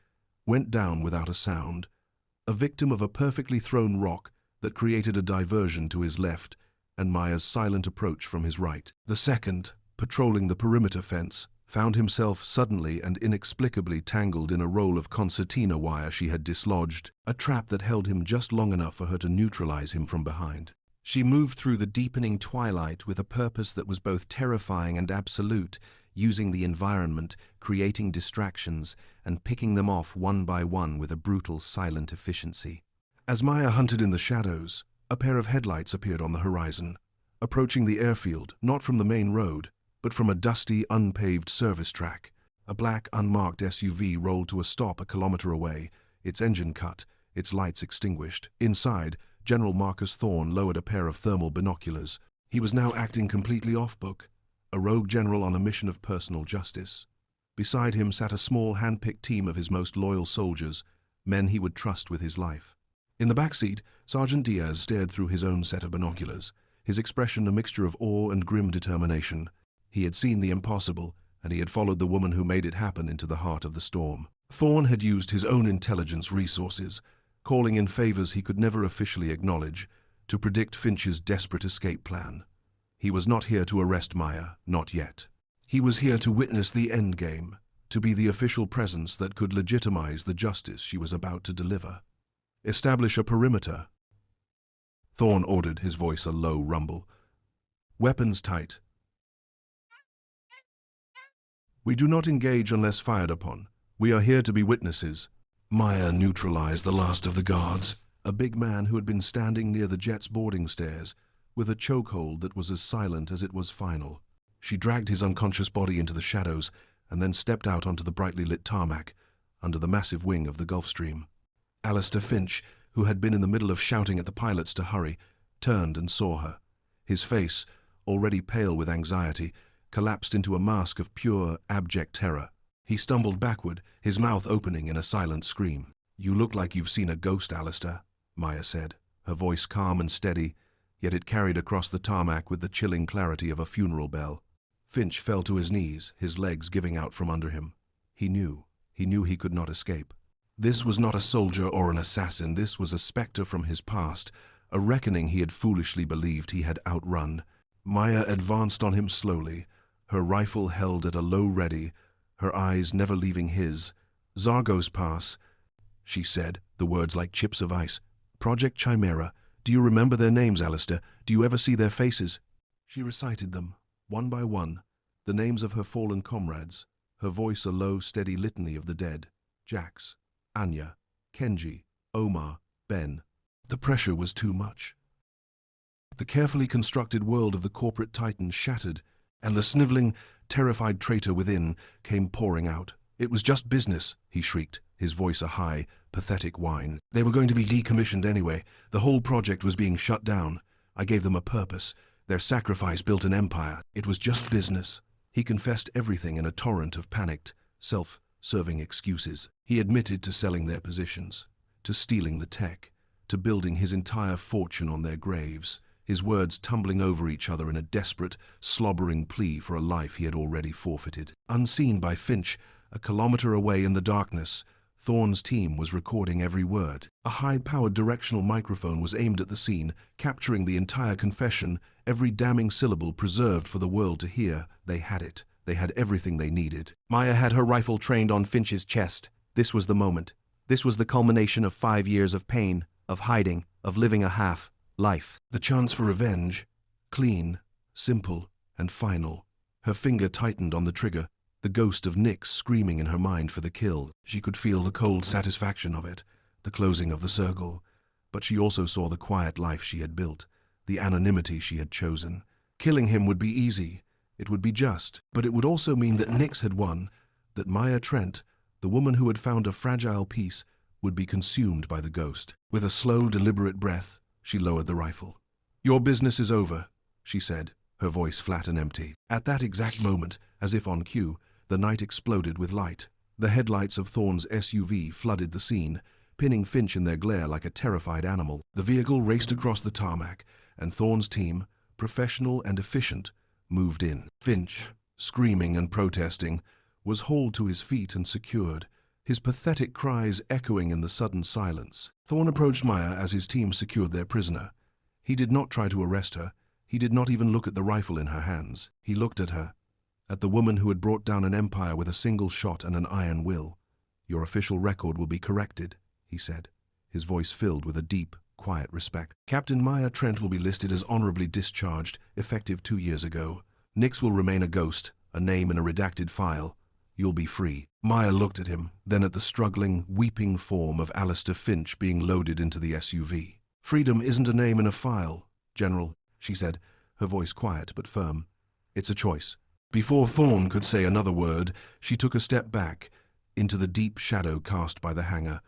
went down without a sound, a victim of a perfectly thrown rock that created a diversion to his left and Maya's silent approach from his right. The second, patrolling the perimeter fence, found himself suddenly and inexplicably tangled in a roll of concertina wire she had dislodged, a trap that held him just long enough for her to neutralize him from behind. She moved through the deepening twilight with a purpose that was both terrifying and absolute, using the environment, creating distractions, and picking them off one by one with a brutal, silent efficiency. As Maya hunted in the shadows, a pair of headlights appeared on the horizon, approaching the airfield, not from the main road, but from a dusty, unpaved service track. A black, unmarked SUV rolled to a stop a kilometer away, its engine cut, its lights extinguished. Inside, General Marcus Thorne lowered a pair of thermal binoculars. He was now acting completely off-book, a rogue general on a mission of personal justice. Beside him sat a small, hand-picked team of his most loyal soldiers, men he would trust with his life. In the back seat, Sergeant Diaz stared through his own set of binoculars, his expression a mixture of awe and grim determination. He had seen the impossible, and he had followed the woman who made it happen into the heart of the storm. Thorne had used his own intelligence resources, calling in favors he could never officially acknowledge, to predict Finch's desperate escape plan. He was not here to arrest Maya, not yet. He was here to witness the endgame, to be the official presence that could legitimize the justice she was about to deliver. Establish a perimeter. Thorne ordered, his voice a low rumble. Weapons tight. We do not engage unless fired upon. We are here to be witnesses. Maya neutralized the last of the guards, a big man who had been standing near the jet's boarding stairs, with a chokehold that was as silent as it was final. She dragged his unconscious body into the shadows and then stepped out onto the brightly lit tarmac, under the massive wing of the Gulfstream. Alistair Finch, who had been in the middle of shouting at the pilots to hurry, turned and saw her. His face, already pale with anxiety, collapsed into a mask of pure, abject terror. He stumbled backward, his mouth opening in a silent scream. "You look like you've seen a ghost, Alistair," Maya said, her voice calm and steady, yet it carried across the tarmac with the chilling clarity of a funeral bell. Finch fell to his knees, his legs giving out from under him. He knew he could not escape. This was not a soldier or an assassin, this was a specter from his past, a reckoning he had foolishly believed he had outrun. Maya advanced on him slowly, her rifle held at a low ready, her eyes never leaving his. "Zargos Pass," she said, the words like chips of ice. "Project Chimera. Do you remember their names, Alistair? Do you ever see their faces?" She recited them, one by one, the names of her fallen comrades, her voice a low, steady litany of the dead. Jax, Anya, Kenji, Omar, Ben. The pressure was too much. The carefully constructed world of the corporate titan shattered, and the sniveling, terrified traitor within came pouring out. "It was just business," he shrieked. his voice a high, pathetic whine. They were going to be decommissioned anyway. The whole project was being shut down. I gave them a purpose. Their sacrifice built an empire. It was just business. He confessed everything in a torrent of panicked, self-serving excuses. He admitted to selling their positions, to stealing the tech, to building his entire fortune on their graves, his words tumbling over each other in a desperate, slobbering plea for a life he had already forfeited. Unseen by Finch, a kilometer away in the darkness, Thorne's team was recording every word. A high-powered directional microphone was aimed at the scene, capturing the entire confession, every damning syllable preserved for the world to hear. They had it. They had everything they needed. Maya had her rifle trained on Finch's chest. This was the moment. This was the culmination of 5 years of pain, of hiding, of living a half-life. The chance for revenge, clean, simple, and final. Her finger tightened on the trigger, the ghost of Nix screaming in her mind for the kill. She could feel the cold satisfaction of it, the closing of the circle. But she also saw the quiet life she had built, the anonymity she had chosen. Killing him would be easy. It would be just. But it would also mean that Nix had won, that Maya Trent, the woman who had found a fragile peace, would be consumed by the ghost. With a slow, deliberate breath, she lowered the rifle. "Your business is over," she said, her voice flat and empty. At that exact moment, as if on cue, the night exploded with light. The headlights of Thorne's SUV flooded the scene, pinning Finch in their glare like a terrified animal. The vehicle raced across the tarmac, and Thorne's team, professional and efficient, moved in. Finch, screaming and protesting, was hauled to his feet and secured, his pathetic cries echoing in the sudden silence. Thorne approached Maya as his team secured their prisoner. He did not try to arrest her. He did not even look at the rifle in her hands. He looked at her, at the woman who had brought down an empire with a single shot and an iron will. "Your official record will be corrected," he said, his voice filled with a deep, quiet respect. "Captain Maya Trent will be listed as honorably discharged, effective 2 years ago. Nix will remain a ghost, a name in a redacted file. You'll be free." Maya looked at him, then at the struggling, weeping form of Alistair Finch being loaded into the SUV. "Freedom isn't a name in a file, General," she said, her voice quiet but firm. "It's a choice." Before Thorne could say another word, she took a step back, into the deep shadow cast by the hangar.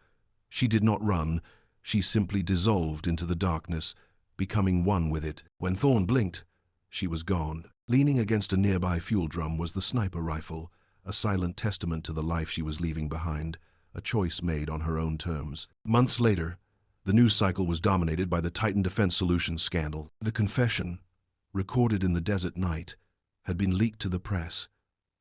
She did not run, she simply dissolved into the darkness, becoming one with it. When Thorne blinked, she was gone. Leaning against a nearby fuel drum was the sniper rifle, a silent testament to the life she was leaving behind, a choice made on her own terms. Months later, the news cycle was dominated by the Titan Defense Solutions scandal. The confession, recorded in the desert night, had been leaked to the press,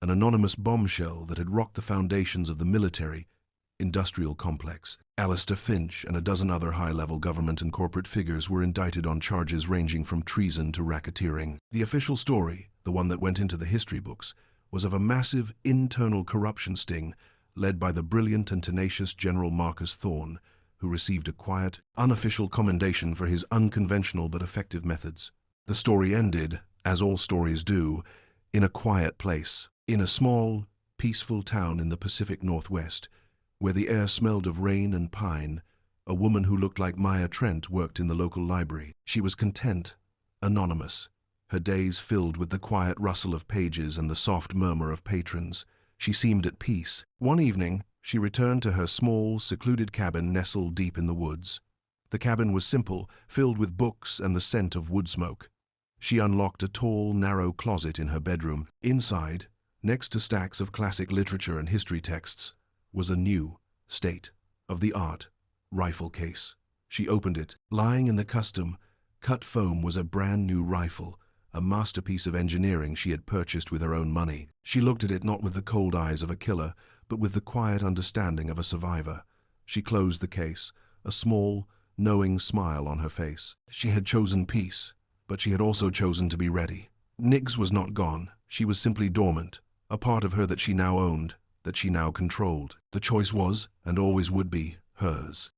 an anonymous bombshell that had rocked the foundations of the military-industrial complex. Alistair Finch and a dozen other high-level government and corporate figures were indicted on charges ranging from treason to racketeering. The official story, the one that went into the history books, was of a massive internal corruption sting led by the brilliant and tenacious General Marcus Thorne, who received a quiet, unofficial commendation for his unconventional but effective methods. The story ended, as all stories do, in a quiet place, in a small, peaceful town in the Pacific Northwest, where the air smelled of rain and pine. A woman who looked like Maya Trent worked in the local library. She was content, anonymous, her days filled with the quiet rustle of pages and the soft murmur of patrons. She seemed at peace. One evening, she returned to her small, secluded cabin nestled deep in the woods. The cabin was simple, filled with books and the scent of wood smoke. She unlocked a tall, narrow closet in her bedroom. Inside, next to stacks of classic literature and history texts, was a new, state-of-the-art rifle case. She opened it. Lying in the custom, cut foam was a brand-new rifle, a masterpiece of engineering she had purchased with her own money. She looked at it not with the cold eyes of a killer, but with the quiet understanding of a survivor. She closed the case, a small, knowing smile on her face. She had chosen peace, but she had also chosen to be ready. Nix was not gone. She was simply dormant, a part of her that she now owned, that she now controlled. The choice was, and always would be, hers.